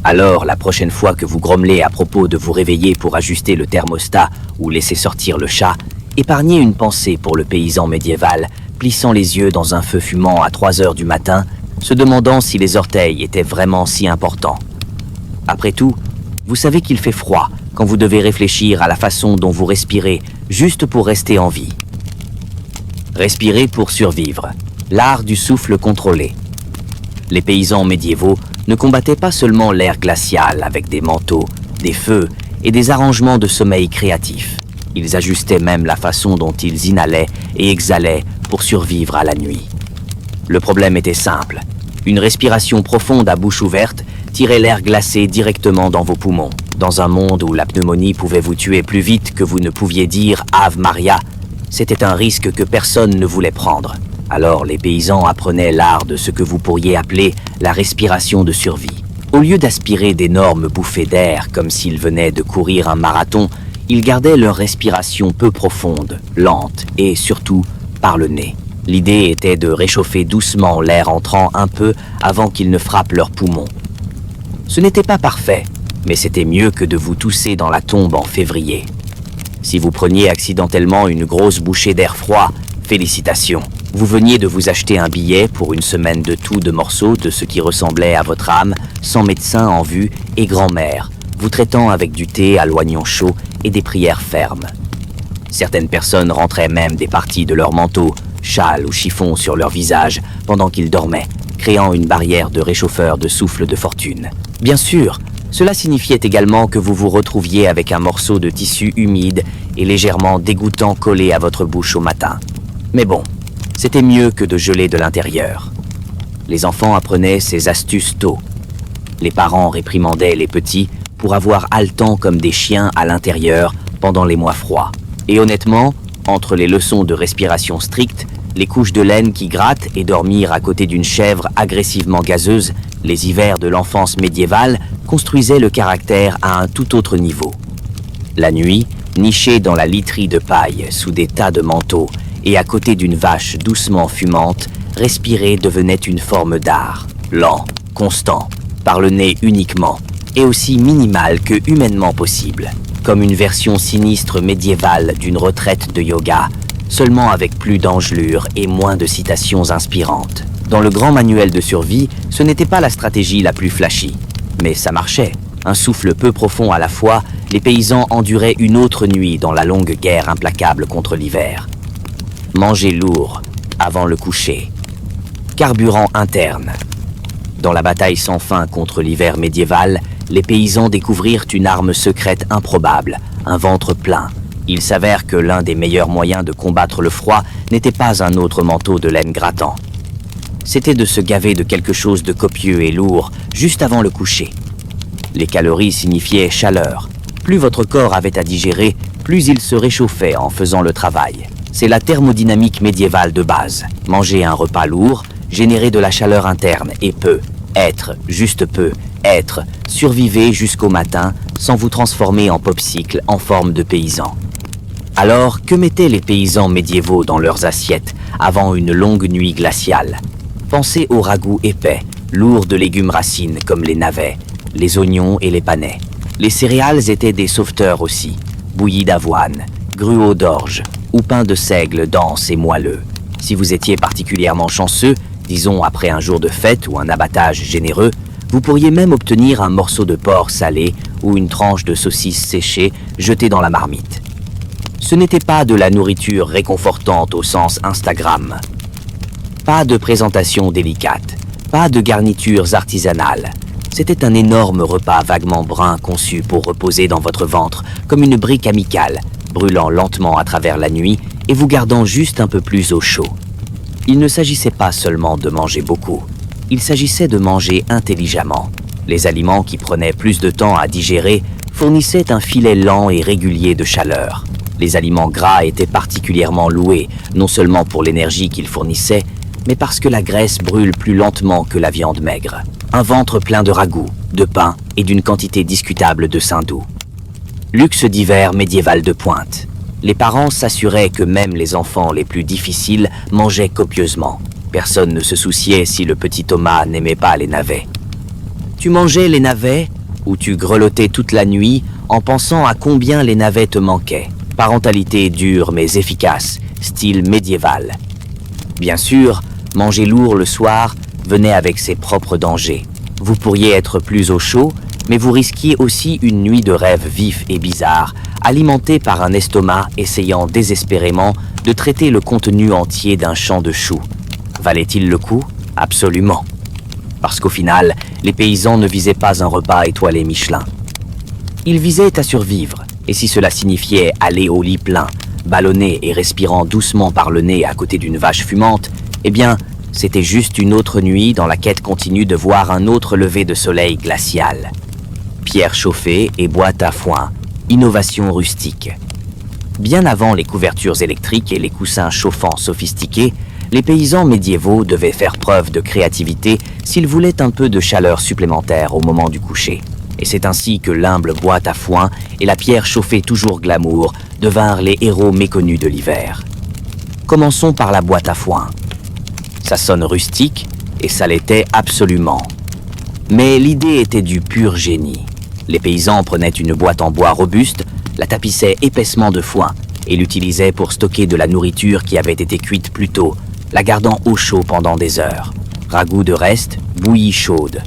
Alors, la prochaine fois que vous grommelez à propos de vous réveiller pour ajuster le thermostat ou laisser sortir le chat, épargnez une pensée pour le paysan médiéval, plissant les yeux dans un feu fumant à 3 heures du matin, se demandant si les orteils étaient vraiment si importants. Après tout, vous savez qu'il fait froid quand vous devez réfléchir à la façon dont vous respirez, juste pour rester en vie. Respirer pour survivre, l'art du souffle contrôlé. Les paysans médiévaux ne combattaient pas seulement l'air glacial avec des manteaux, des feux et des arrangements de sommeil créatifs. Ils ajustaient même la façon dont ils inhalaient et exhalaient pour survivre à la nuit. Le problème était simple. Une respiration profonde à bouche ouverte tirait l'air glacé directement dans vos poumons. Dans un monde où la pneumonie pouvait vous tuer plus vite que vous ne pouviez dire « Ave Maria », c'était un risque que personne ne voulait prendre. Alors les paysans apprenaient l'art de ce que vous pourriez appeler la respiration de survie. Au lieu d'aspirer d'énormes bouffées d'air comme s'ils venaient de courir un marathon, ils gardaient leur respiration peu profonde, lente et surtout par le nez. L'idée était de réchauffer doucement l'air entrant un peu avant qu'il ne frappe leurs poumons. Ce n'était pas parfait, mais c'était mieux que de vous tousser dans la tombe en février. Si vous preniez accidentellement une grosse bouchée d'air froid, félicitations. Vous veniez de vous acheter un billet pour une semaine de tout de morceaux de ce qui ressemblait à votre âme, sans médecin en vue et grand-mère, vous traitant avec du thé à l'oignon chaud et des prières fermes. Certaines personnes rentraient même des parties de leur manteau, châle ou chiffon sur leur visage pendant qu'ils dormaient, créant une barrière de réchauffeur de souffle de fortune. Bien sûr, cela signifiait également que vous vous retrouviez avec un morceau de tissu humide et légèrement dégoûtant collé à votre bouche au matin. Mais bon, c'était mieux que de geler de l'intérieur. Les enfants apprenaient ces astuces tôt. Les parents réprimandaient les petits pour avoir haletant comme des chiens à l'intérieur pendant les mois froids. Et honnêtement, entre les leçons de respiration strictes, les couches de laine qui grattent et dormir à côté d'une chèvre agressivement gazeuse, les hivers de l'enfance médiévale construisaient le caractère à un tout autre niveau. La nuit, niché dans la literie de paille, sous des tas de manteaux, et à côté d'une vache doucement fumante, respirer devenait une forme d'art, lent, constant, par le nez uniquement, et aussi minimal que humainement possible, comme une version sinistre médiévale d'une retraite de yoga, seulement avec plus d'engelures et moins de citations inspirantes. Dans le grand manuel de survie, ce n'était pas la stratégie la plus flashy, mais ça marchait. Un souffle peu profond à la fois, les paysans enduraient une autre nuit dans la longue guerre implacable contre l'hiver. Manger lourd, avant le coucher. Carburant interne. Dans la bataille sans fin contre l'hiver médiéval, les paysans découvrirent une arme secrète improbable, un ventre plein. Il s'avère que l'un des meilleurs moyens de combattre le froid n'était pas un autre manteau de laine grattant, c'était de se gaver de quelque chose de copieux et lourd juste avant le coucher. Les calories signifiaient chaleur. Plus votre corps avait à digérer, plus il se réchauffait en faisant le travail. C'est la thermodynamique médiévale de base. Manger un repas lourd, générer de la chaleur interne et juste peu, survivez jusqu'au matin sans vous transformer en popsicle en forme de paysan. Alors, que mettaient les paysans médiévaux dans leurs assiettes avant une longue nuit glaciale? Pensez aux ragoûts épais, lourds de légumes racines comme les navets, les oignons et les panais. Les céréales étaient des sauveteurs aussi, bouillis d'avoine, gruau d'orge ou pain de seigle dense et moelleux. Si vous étiez particulièrement chanceux, disons après un jour de fête ou un abattage généreux, vous pourriez même obtenir un morceau de porc salé ou une tranche de saucisse séchée jetée dans la marmite. Ce n'était pas de la nourriture réconfortante au sens Instagram. Pas de présentation délicate, pas de garnitures artisanales. C'était un énorme repas vaguement brun conçu pour reposer dans votre ventre comme une brique amicale, brûlant lentement à travers la nuit et vous gardant juste un peu plus au chaud. Il ne s'agissait pas seulement de manger beaucoup, il s'agissait de manger intelligemment. Les aliments qui prenaient plus de temps à digérer fournissaient un filet lent et régulier de chaleur. Les aliments gras étaient particulièrement loués, non seulement pour l'énergie qu'ils fournissaient, mais parce que la graisse brûle plus lentement que la viande maigre. Un ventre plein de ragoût, de pain et d'une quantité discutable de saindoux. Luxe d'hiver médiéval de pointe. Les parents s'assuraient que même les enfants les plus difficiles mangeaient copieusement. Personne ne se souciait si le petit Thomas n'aimait pas les navets. Tu mangeais les navets ou tu grelottais toute la nuit en pensant à combien les navets te manquaient. Parentalité dure mais efficace, style médiéval. Bien sûr, manger lourd le soir venait avec ses propres dangers. Vous pourriez être plus au chaud, mais vous risquiez aussi une nuit de rêves vifs et bizarres, alimentée par un estomac essayant désespérément de traiter le contenu entier d'un champ de choux. Valait-il le coup? Absolument. Parce qu'au final, les paysans ne visaient pas un repas étoilé Michelin. Ils visaient à survivre, et si cela signifiait aller au lit plein, ballonné et respirant doucement par le nez à côté d'une vache fumante, eh bien, c'était juste une autre nuit dans la quête continue de voir un autre lever de soleil glacial. Pierre chauffée et boîte à foin, innovation rustique. Bien avant les couvertures électriques et les coussins chauffants sophistiqués, les paysans médiévaux devaient faire preuve de créativité s'ils voulaient un peu de chaleur supplémentaire au moment du coucher. Et c'est ainsi que l'humble boîte à foin et la pierre chauffée toujours glamour devinrent les héros méconnus de l'hiver. Commençons par la boîte à foin. Ça sonne rustique, et ça l'était absolument. Mais l'idée était du pur génie. Les paysans prenaient une boîte en bois robuste, la tapissaient épaissement de foin et l'utilisaient pour stocker de la nourriture qui avait été cuite plus tôt, la gardant au chaud pendant des heures. Ragoût de reste, bouillie chaude.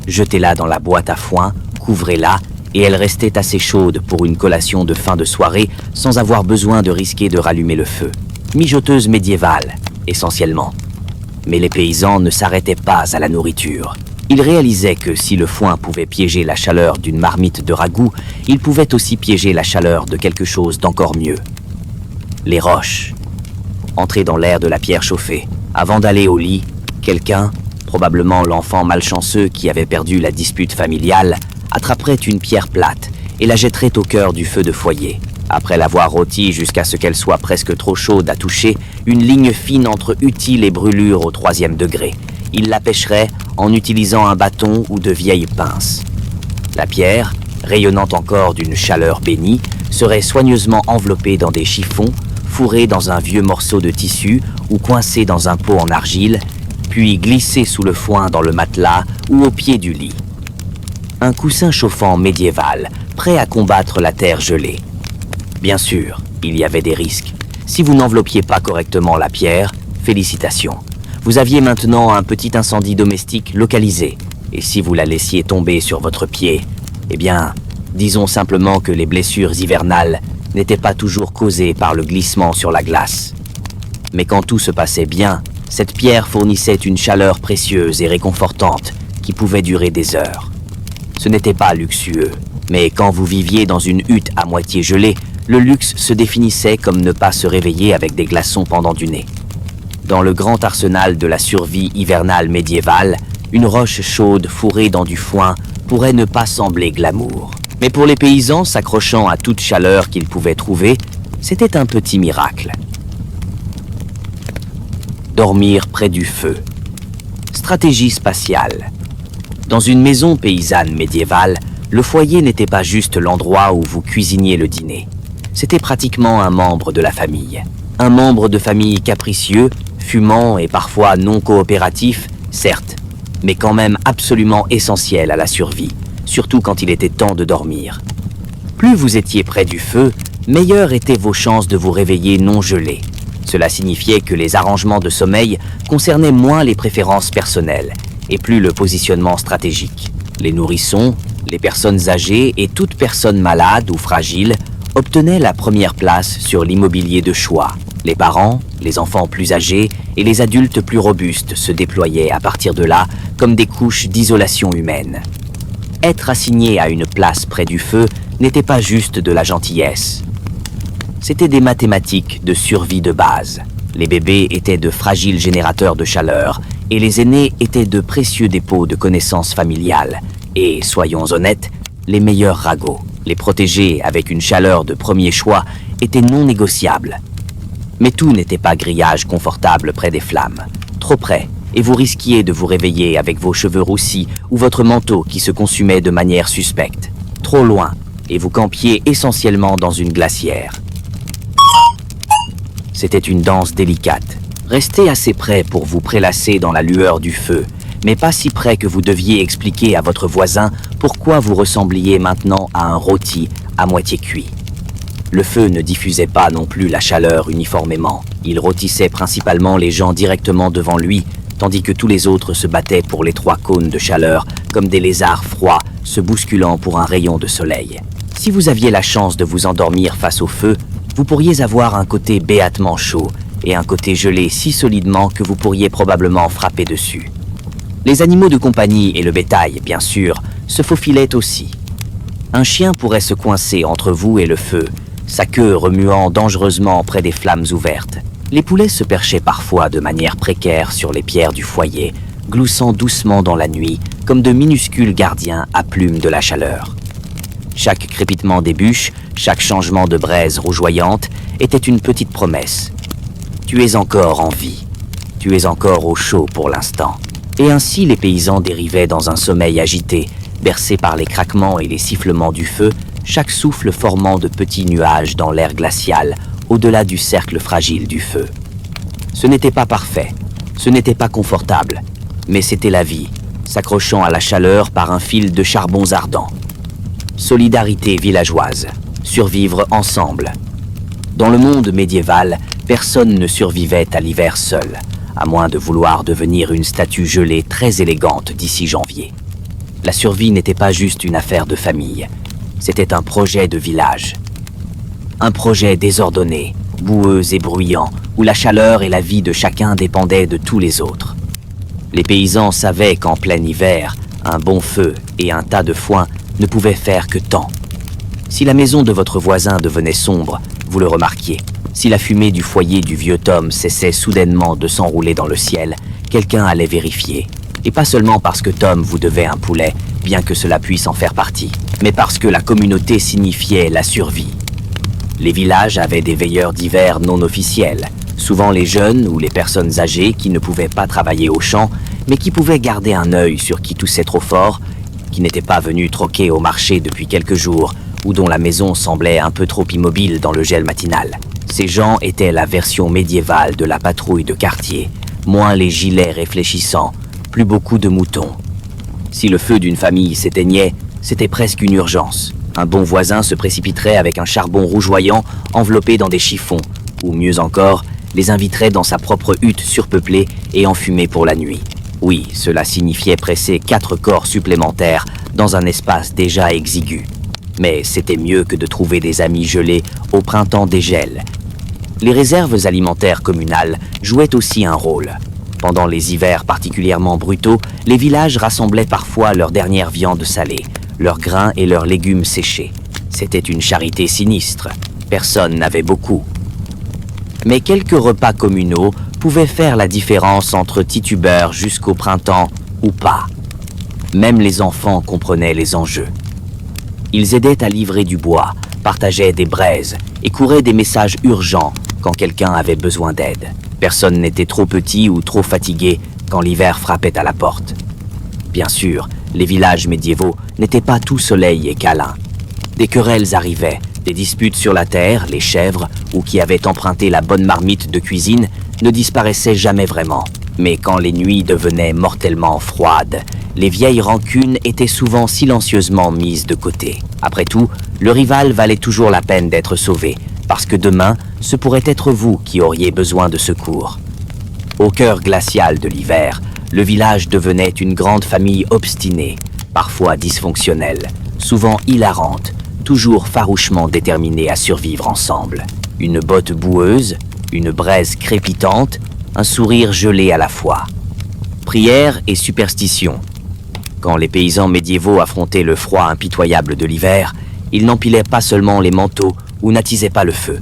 Jetez-la dans la boîte à foin, couvrez-la, et elle restait assez chaude pour une collation de fin de soirée sans avoir besoin de risquer de rallumer le feu. Mijoteuse médiévale, essentiellement. Mais les paysans ne s'arrêtaient pas à la nourriture. Ils réalisaient que si le foin pouvait piéger la chaleur d'une marmite de ragoût, il pouvait aussi piéger la chaleur de quelque chose d'encore mieux. Les roches. Entrez dans l'air de la pierre chauffée. Avant d'aller au lit, quelqu'un, probablement l'enfant malchanceux qui avait perdu la dispute familiale, attraperait une pierre plate et la jetterait au cœur du feu de foyer. Après l'avoir rôtie jusqu'à ce qu'elle soit presque trop chaude à toucher, une ligne fine entre utile et brûlure au 3e degré. Il la pêcherait en utilisant un bâton ou de vieilles pinces. La pierre, rayonnant encore d'une chaleur bénie, serait soigneusement enveloppée dans des chiffons, fourrée dans un vieux morceau de tissu ou coincée dans un pot en argile, puis glissée sous le foin dans le matelas ou au pied du lit. Un coussin chauffant médiéval, prêt à combattre la terre gelée. Bien sûr, il y avait des risques. Si vous n'enveloppiez pas correctement la pierre, félicitations. Vous aviez maintenant un petit incendie domestique localisé. Et si vous la laissiez tomber sur votre pied, eh bien, disons simplement que les blessures hivernales n'étaient pas toujours causées par le glissement sur la glace. Mais quand tout se passait bien, cette pierre fournissait une chaleur précieuse et réconfortante qui pouvait durer des heures. Ce n'était pas luxueux, mais quand vous viviez dans une hutte à moitié gelée, le luxe se définissait comme ne pas se réveiller avec des glaçons pendant du nez. Dans le grand arsenal de la survie hivernale médiévale, une roche chaude fourrée dans du foin pourrait ne pas sembler glamour. Mais pour les paysans s'accrochant à toute chaleur qu'ils pouvaient trouver, c'était un petit miracle. Dormir près du feu. Stratégie spatiale. Dans une maison paysanne médiévale, le foyer n'était pas juste l'endroit où vous cuisiniez le dîner. C'était pratiquement un membre de la famille. Un membre de famille capricieux, fumant et parfois non coopératif, certes, mais quand même absolument essentiel à la survie, surtout quand il était temps de dormir. Plus vous étiez près du feu, meilleures étaient vos chances de vous réveiller non gelés. Cela signifiait que les arrangements de sommeil concernaient moins les préférences personnelles et plus le positionnement stratégique. Les nourrissons, les personnes âgées et toute personne malade ou fragile obtenaient la première place sur l'immobilier de choix. Les parents, les enfants plus âgés et les adultes plus robustes se déployaient à partir de là comme des couches d'isolation humaine. Être assigné à une place près du feu n'était pas juste de la gentillesse. C'était des mathématiques de survie de base. Les bébés étaient de fragiles générateurs de chaleur et les aînés étaient de précieux dépôts de connaissances familiales. Et, soyons honnêtes, les meilleurs ragots. Les protéger avec une chaleur de premier choix étaient non négociables. Mais tout n'était pas grillage confortable près des flammes. Trop près, et vous risquiez de vous réveiller avec vos cheveux roussis ou votre manteau qui se consumait de manière suspecte. Trop loin, et vous campiez essentiellement dans une glacière. C'était une danse délicate. Restez assez près pour vous prélasser dans la lueur du feu, mais pas si près que vous deviez expliquer à votre voisin pourquoi vous ressembliez maintenant à un rôti à moitié cuit. Le feu ne diffusait pas non plus la chaleur uniformément. Il rôtissait principalement les gens directement devant lui, tandis que tous les autres se battaient pour les 3 cônes de chaleur, comme des lézards froids se bousculant pour un rayon de soleil. Si vous aviez la chance de vous endormir face au feu, vous pourriez avoir un côté béatement chaud et un côté gelé si solidement que vous pourriez probablement frapper dessus. Les animaux de compagnie et le bétail, bien sûr, se faufilaient aussi. Un chien pourrait se coincer entre vous et le feu, sa queue remuant dangereusement près des flammes ouvertes. Les poulets se perchaient parfois de manière précaire sur les pierres du foyer, gloussant doucement dans la nuit, comme de minuscules gardiens à plumes de la chaleur. Chaque crépitement des bûches, chaque changement de braise rougeoyante était une petite promesse. Tu es encore en vie. Tu es encore au chaud pour l'instant. Et ainsi les paysans dérivaient dans un sommeil agité, bercés par les craquements et les sifflements du feu, chaque souffle formant de petits nuages dans l'air glacial, au-delà du cercle fragile du feu. Ce n'était pas parfait, ce n'était pas confortable, mais c'était la vie, s'accrochant à la chaleur par un fil de charbons ardents. Solidarité villageoise, survivre ensemble. Dans le monde médiéval, personne ne survivait à l'hiver seul, à moins de vouloir devenir une statue gelée très élégante d'ici janvier. La survie n'était pas juste une affaire de famille, c'était un projet de village. Un projet désordonné, boueux et bruyant, où la chaleur et la vie de chacun dépendaient de tous les autres. Les paysans savaient qu'en plein hiver, un bon feu et un tas de foin ne pouvaient faire que tant. Si la maison de votre voisin devenait sombre, vous le remarquiez. Si la fumée du foyer du vieux Tom cessait soudainement de s'enrouler dans le ciel, quelqu'un allait vérifier. Et pas seulement parce que Tom vous devait un poulet, bien que cela puisse en faire partie, mais parce que la communauté signifiait la survie. Les villages avaient des veilleurs d'hiver non officiels, souvent les jeunes ou les personnes âgées qui ne pouvaient pas travailler au champ, mais qui pouvaient garder un œil sur qui toussait trop fort, qui n'était pas venu troquer au marché depuis quelques jours, ou dont la maison semblait un peu trop immobile dans le gel matinal. Ces gens étaient la version médiévale de la patrouille de quartier, moins les gilets réfléchissants, plus beaucoup de moutons. Si le feu d'une famille s'éteignait, c'était presque une urgence. Un bon voisin se précipiterait avec un charbon rougeoyant enveloppé dans des chiffons, ou mieux encore, les inviterait dans sa propre hutte surpeuplée et enfumée pour la nuit. Oui, cela signifiait presser 4 corps supplémentaires dans un espace déjà exigu. Mais c'était mieux que de trouver des amis gelés au printemps des gels. Les réserves alimentaires communales jouaient aussi un rôle. Pendant les hivers particulièrement brutaux, les villages rassemblaient parfois leur dernière viande salée, leurs grains et leurs légumes séchés. C'était une charité sinistre. Personne n'avait beaucoup. Mais quelques repas communaux pouvaient faire la différence entre titubeurs jusqu'au printemps ou pas. Même les enfants comprenaient les enjeux. Ils aidaient à livrer du bois, partageaient des braises et couraient des messages urgents quand quelqu'un avait besoin d'aide. Personne n'était trop petit ou trop fatigué quand l'hiver frappait à la porte. Bien sûr, les villages médiévaux n'étaient pas tout soleil et câlin. Des querelles arrivaient, des disputes sur la terre, les chèvres, ou qui avaient emprunté la bonne marmite de cuisine, ne disparaissaient jamais vraiment. Mais quand les nuits devenaient mortellement froides, les vieilles rancunes étaient souvent silencieusement mises de côté. Après tout, le rival valait toujours la peine d'être sauvé, parce que demain, ce pourrait être vous qui auriez besoin de secours. Au cœur glacial de l'hiver, le village devenait une grande famille obstinée, parfois dysfonctionnelle, souvent hilarante, toujours farouchement déterminée à survivre ensemble. Une botte boueuse, une braise crépitante, un sourire gelé à la fois. Prière et superstition. Quand les paysans médiévaux affrontaient le froid impitoyable de l'hiver, ils n'empilaient pas seulement les manteaux ou n'attisaient pas le feu.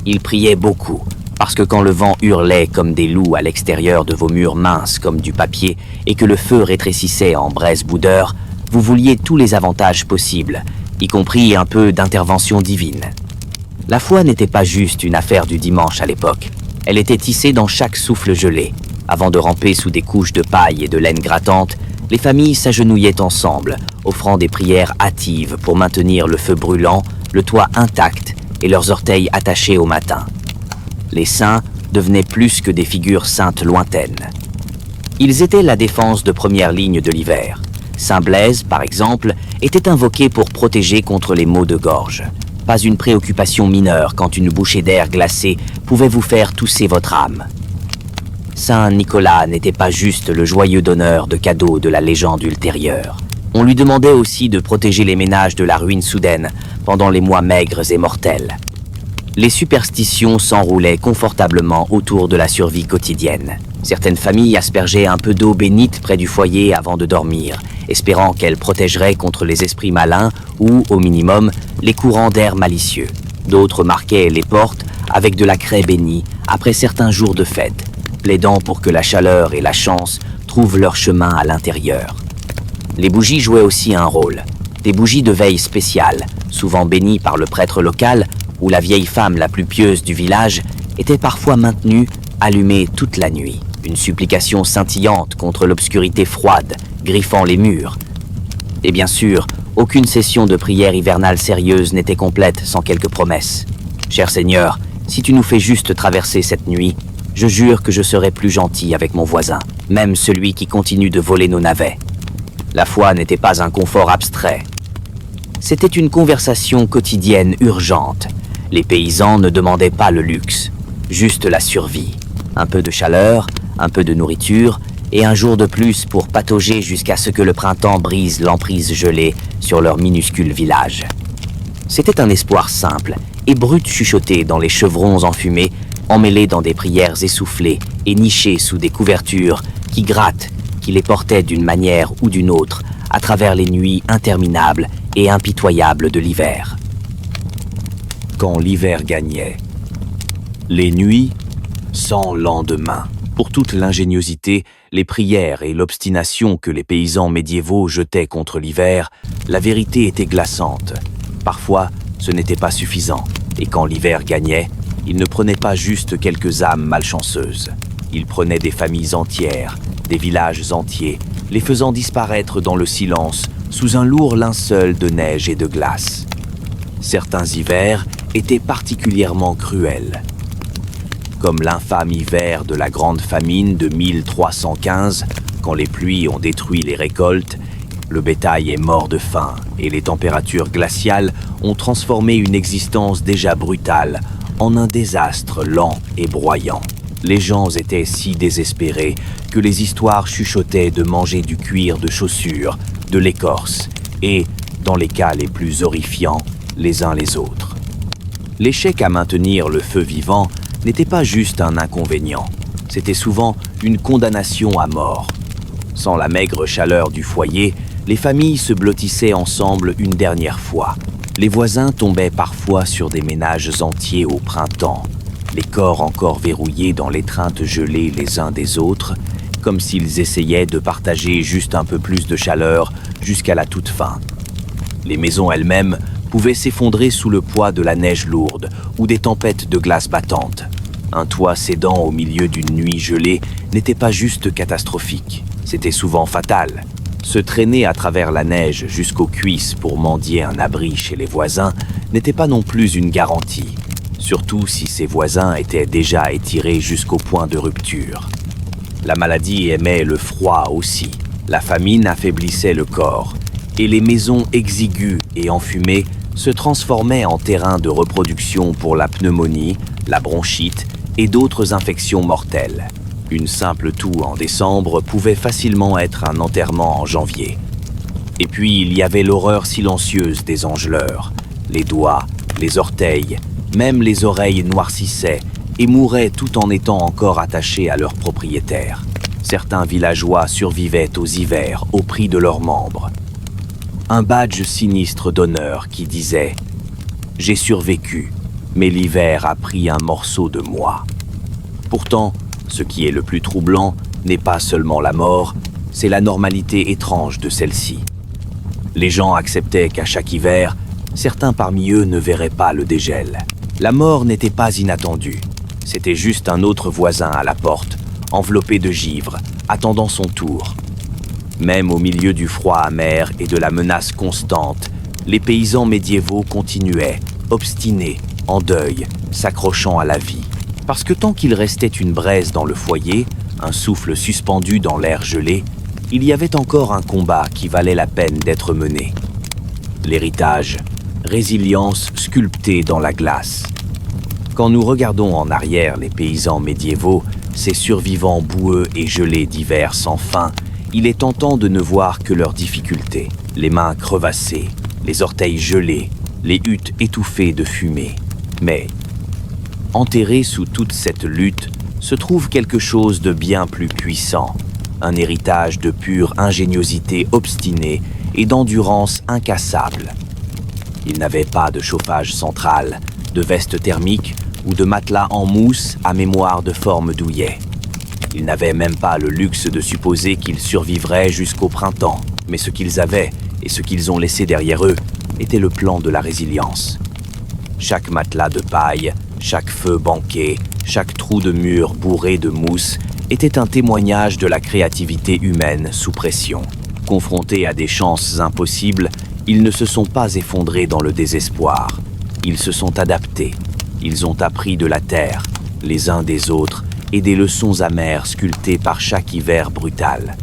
Ils priaient beaucoup, parce que quand le vent hurlait comme des loups à l'extérieur de vos murs minces comme du papier et que le feu rétrécissait en braise boudeur, vous vouliez tous les avantages possibles, y compris un peu d'intervention divine. La foi n'était pas juste une affaire du dimanche à l'époque. Elle était tissée dans chaque souffle gelé. Avant de ramper sous des couches de paille et de laine grattante, les familles s'agenouillaient ensemble, offrant des prières hâtives pour maintenir le feu brûlant, le toit intact et leurs orteils attachés au matin. Les saints devenaient plus que des figures saintes lointaines. Ils étaient la défense de première ligne de l'hiver. Saint Blaise, par exemple, était invoqué pour protéger contre les maux de gorge. Pas une préoccupation mineure quand une bouchée d'air glacé pouvait vous faire tousser votre âme. Saint Nicolas n'était pas juste le joyeux donneur de cadeaux de la légende ultérieure. On lui demandait aussi de protéger les ménages de la ruine soudaine pendant les mois maigres et mortels. Les superstitions s'enroulaient confortablement autour de la survie quotidienne. Certaines familles aspergeaient un peu d'eau bénite près du foyer avant de dormir, espérant qu'elle protégerait contre les esprits malins ou, au minimum, les courants d'air malicieux. D'autres marquaient les portes avec de la craie bénie après certains jours de fête, plaidant pour que la chaleur et la chance trouvent leur chemin à l'intérieur. Les bougies jouaient aussi un rôle. Des bougies de veille spéciales, souvent bénies par le prêtre local ou la vieille femme la plus pieuse du village, étaient parfois maintenues allumées toute la nuit. Une supplication scintillante contre l'obscurité froide, griffant les murs. Et bien sûr, aucune session de prière hivernale sérieuse n'était complète sans quelques promesses. Cher Seigneur, si tu nous fais juste traverser cette nuit, je jure que je serai plus gentil avec mon voisin, même celui qui continue de voler nos navets. La foi n'était pas un confort abstrait. C'était une conversation quotidienne urgente. Les paysans ne demandaient pas le luxe, juste la survie. Un peu de chaleur, un peu de nourriture, et un jour de plus pour patauger jusqu'à ce que le printemps brise l'emprise gelée sur leur minuscule village. C'était un espoir simple et brut chuchoté dans les chevrons enfumés, emmêlés dans des prières essoufflées et nichés sous des couvertures qui grattent, qui les portaient d'une manière ou d'une autre à travers les nuits interminables et impitoyables de l'hiver. Quand l'hiver gagnait, les nuits sans lendemain. Pour toute l'ingéniosité, les prières et l'obstination que les paysans médiévaux jetaient contre l'hiver, la vérité était glaçante. Parfois, ce n'était pas suffisant. Et quand l'hiver gagnait, il ne prenait pas juste quelques âmes malchanceuses. Il prenait des familles entières, des villages entiers, les faisant disparaître dans le silence sous un lourd linceul de neige et de glace. Certains hivers étaient particulièrement cruels. Comme l'infâme hiver de la Grande Famine de 1315, quand les pluies ont détruit les récoltes, le bétail est mort de faim et les températures glaciales ont transformé une existence déjà brutale en un désastre lent et broyant. Les gens étaient si désespérés que les histoires chuchotaient de manger du cuir de chaussures, de l'écorce et, dans les cas les plus horrifiants, les uns les autres. L'échec à maintenir le feu vivant n'était pas juste un inconvénient, c'était souvent une condamnation à mort. Sans la maigre chaleur du foyer, les familles se blottissaient ensemble une dernière fois. Les voisins tombaient parfois sur des ménages entiers au printemps. les corps encore verrouillés dans l'étreinte gelée les uns des autres, comme s'ils essayaient de partager juste un peu plus de chaleur jusqu'à la toute fin. Les maisons elles-mêmes pouvaient s'effondrer sous le poids de la neige lourde ou des tempêtes de glace battantes. Un toit cédant au milieu d'une nuit gelée n'était pas juste catastrophique, c'était souvent fatal. Se traîner à travers la neige jusqu'aux cuisses pour mendier un abri chez les voisins n'était pas non plus une garantie, surtout si ces voisins étaient déjà étirés jusqu'au point de rupture. La maladie aimait le froid aussi, la famine affaiblissait le corps, et les maisons exiguës et enfumées se transformaient en terrain de reproduction pour la pneumonie, la bronchite et d'autres infections mortelles. Une simple toux en décembre pouvait facilement être un enterrement en janvier. Et puis il y avait l'horreur silencieuse des engeleurs. Les doigts, les orteils, même les oreilles noircissaient et mouraient tout en étant encore attachés à leurs propriétaires. Certains villageois survivaient aux hivers au prix de leurs membres. Un badge sinistre d'honneur qui disait « J'ai survécu, mais l'hiver a pris un morceau de moi ». Pourtant, ce qui est le plus troublant n'est pas seulement la mort, c'est la normalité étrange de celle-ci. Les gens acceptaient qu'à chaque hiver, certains parmi eux ne verraient pas le dégel. La mort n'était pas inattendue, c'était juste un autre voisin à la porte, enveloppé de givre, attendant son tour. Même au milieu du froid amer et de la menace constante, les paysans médiévaux continuaient, obstinés, en deuil, s'accrochant à la vie. Parce que tant qu'il restait une braise dans le foyer, un souffle suspendu dans l'air gelé, il y avait encore un combat qui valait la peine d'être mené. L'héritage, résilience sculptée dans la glace. Quand nous regardons en arrière les paysans médiévaux, ces survivants boueux et gelés d'hiver sans fin, il est tentant de ne voir que leurs difficultés. Les mains crevassées, les orteils gelés, les huttes étouffées de fumée. Mais enterré sous toute cette lutte se trouve quelque chose de bien plus puissant, un héritage de pure ingéniosité obstinée et d'endurance incassable. Ils n'avaient pas de chauffage central, de veste thermique ou de matelas en mousse à mémoire de forme douillet. Ils n'avaient même pas le luxe de supposer qu'ils survivraient jusqu'au printemps, mais ce qu'ils avaient et ce qu'ils ont laissé derrière eux était le plan de la résilience. Chaque matelas de paille, chaque feu banqué, chaque trou de mur bourré de mousse était un témoignage de la créativité humaine sous pression. Confrontés à des chances impossibles, ils ne se sont pas effondrés dans le désespoir. Ils se sont adaptés. Ils ont appris de la terre, les uns des autres, et des leçons amères sculptées par chaque hiver brutal.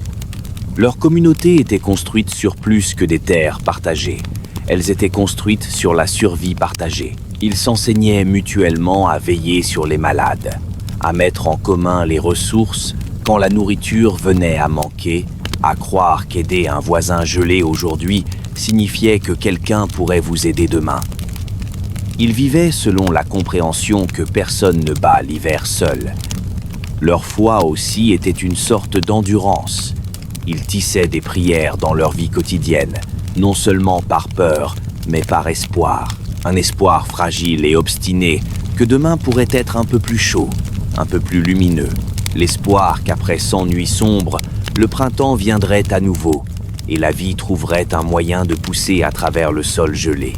Leur communauté était construite sur plus que des terres partagées. Elles étaient construites sur la survie partagée. Ils s'enseignaient mutuellement à veiller sur les malades, à mettre en commun les ressources quand la nourriture venait à manquer, à croire qu'aider un voisin gelé aujourd'hui signifiait que quelqu'un pourrait vous aider demain. Ils vivaient selon la compréhension que personne ne bat l'hiver seul. Leur foi aussi était une sorte d'endurance. Ils tissaient des prières dans leur vie quotidienne, non seulement par peur, mais par espoir. Un espoir fragile et obstiné que demain pourrait être un peu plus chaud, un peu plus lumineux. L'espoir qu'après 100 nuits sombres, le printemps viendrait à nouveau et la vie trouverait un moyen de pousser à travers le sol gelé.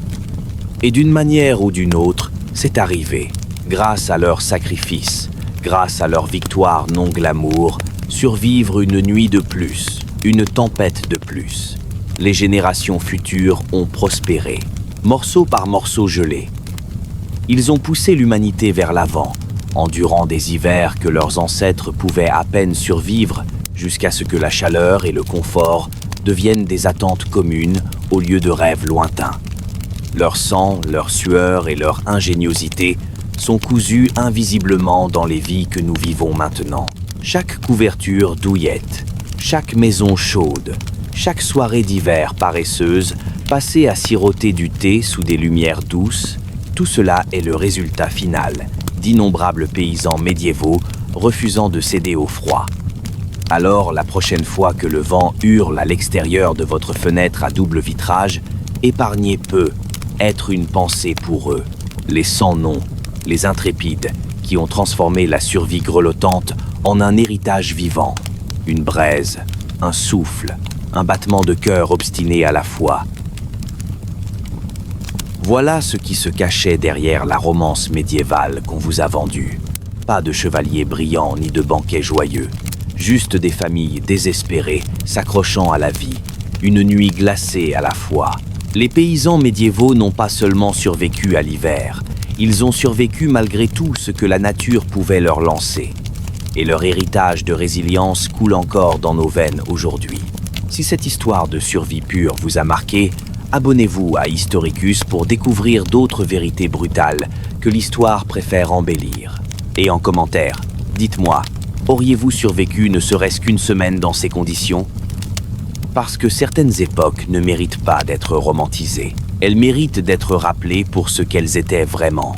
Et d'une manière ou d'une autre, c'est arrivé. Grâce à leur sacrifice, grâce à leur victoire non glamour, survivre une nuit de plus, une tempête de plus. Les générations futures ont prospéré, morceau par morceau gelé. Ils ont poussé l'humanité vers l'avant, endurant des hivers que leurs ancêtres pouvaient à peine survivre, jusqu'à ce que la chaleur et le confort deviennent des attentes communes au lieu de rêves lointains. Leur sang, leur sueur et leur ingéniosité sont cousus invisiblement dans les vies que nous vivons maintenant. Chaque couverture douillette, chaque maison chaude, chaque soirée d'hiver paresseuse, passée à siroter du thé sous des lumières douces, tout cela est le résultat final d'innombrables paysans médiévaux refusant de céder au froid. Alors, la prochaine fois que le vent hurle à l'extérieur de votre fenêtre à double vitrage, épargnez peu, être une pensée pour eux, les sans-noms, les intrépides, qui ont transformé la survie grelottante en un héritage vivant. Une braise, un souffle, un battement de cœur obstiné à la fois. Voilà ce qui se cachait derrière la romance médiévale qu'on vous a vendue. Pas de chevaliers brillants ni de banquets joyeux, juste des familles désespérées s'accrochant à la vie, une nuit glacée à la fois. Les paysans médiévaux n'ont pas seulement survécu à l'hiver, ils ont survécu malgré tout ce que la nature pouvait leur lancer. Et leur héritage de résilience coule encore dans nos veines aujourd'hui. Si cette histoire de survie pure vous a marqué, abonnez-vous à Historicus pour découvrir d'autres vérités brutales que l'histoire préfère embellir. Et en commentaire, dites-moi, auriez-vous survécu ne serait-ce qu'une semaine dans ces conditions ? Parce que certaines époques ne méritent pas d'être romantisées. Elles méritent d'être rappelées pour ce qu'elles étaient vraiment.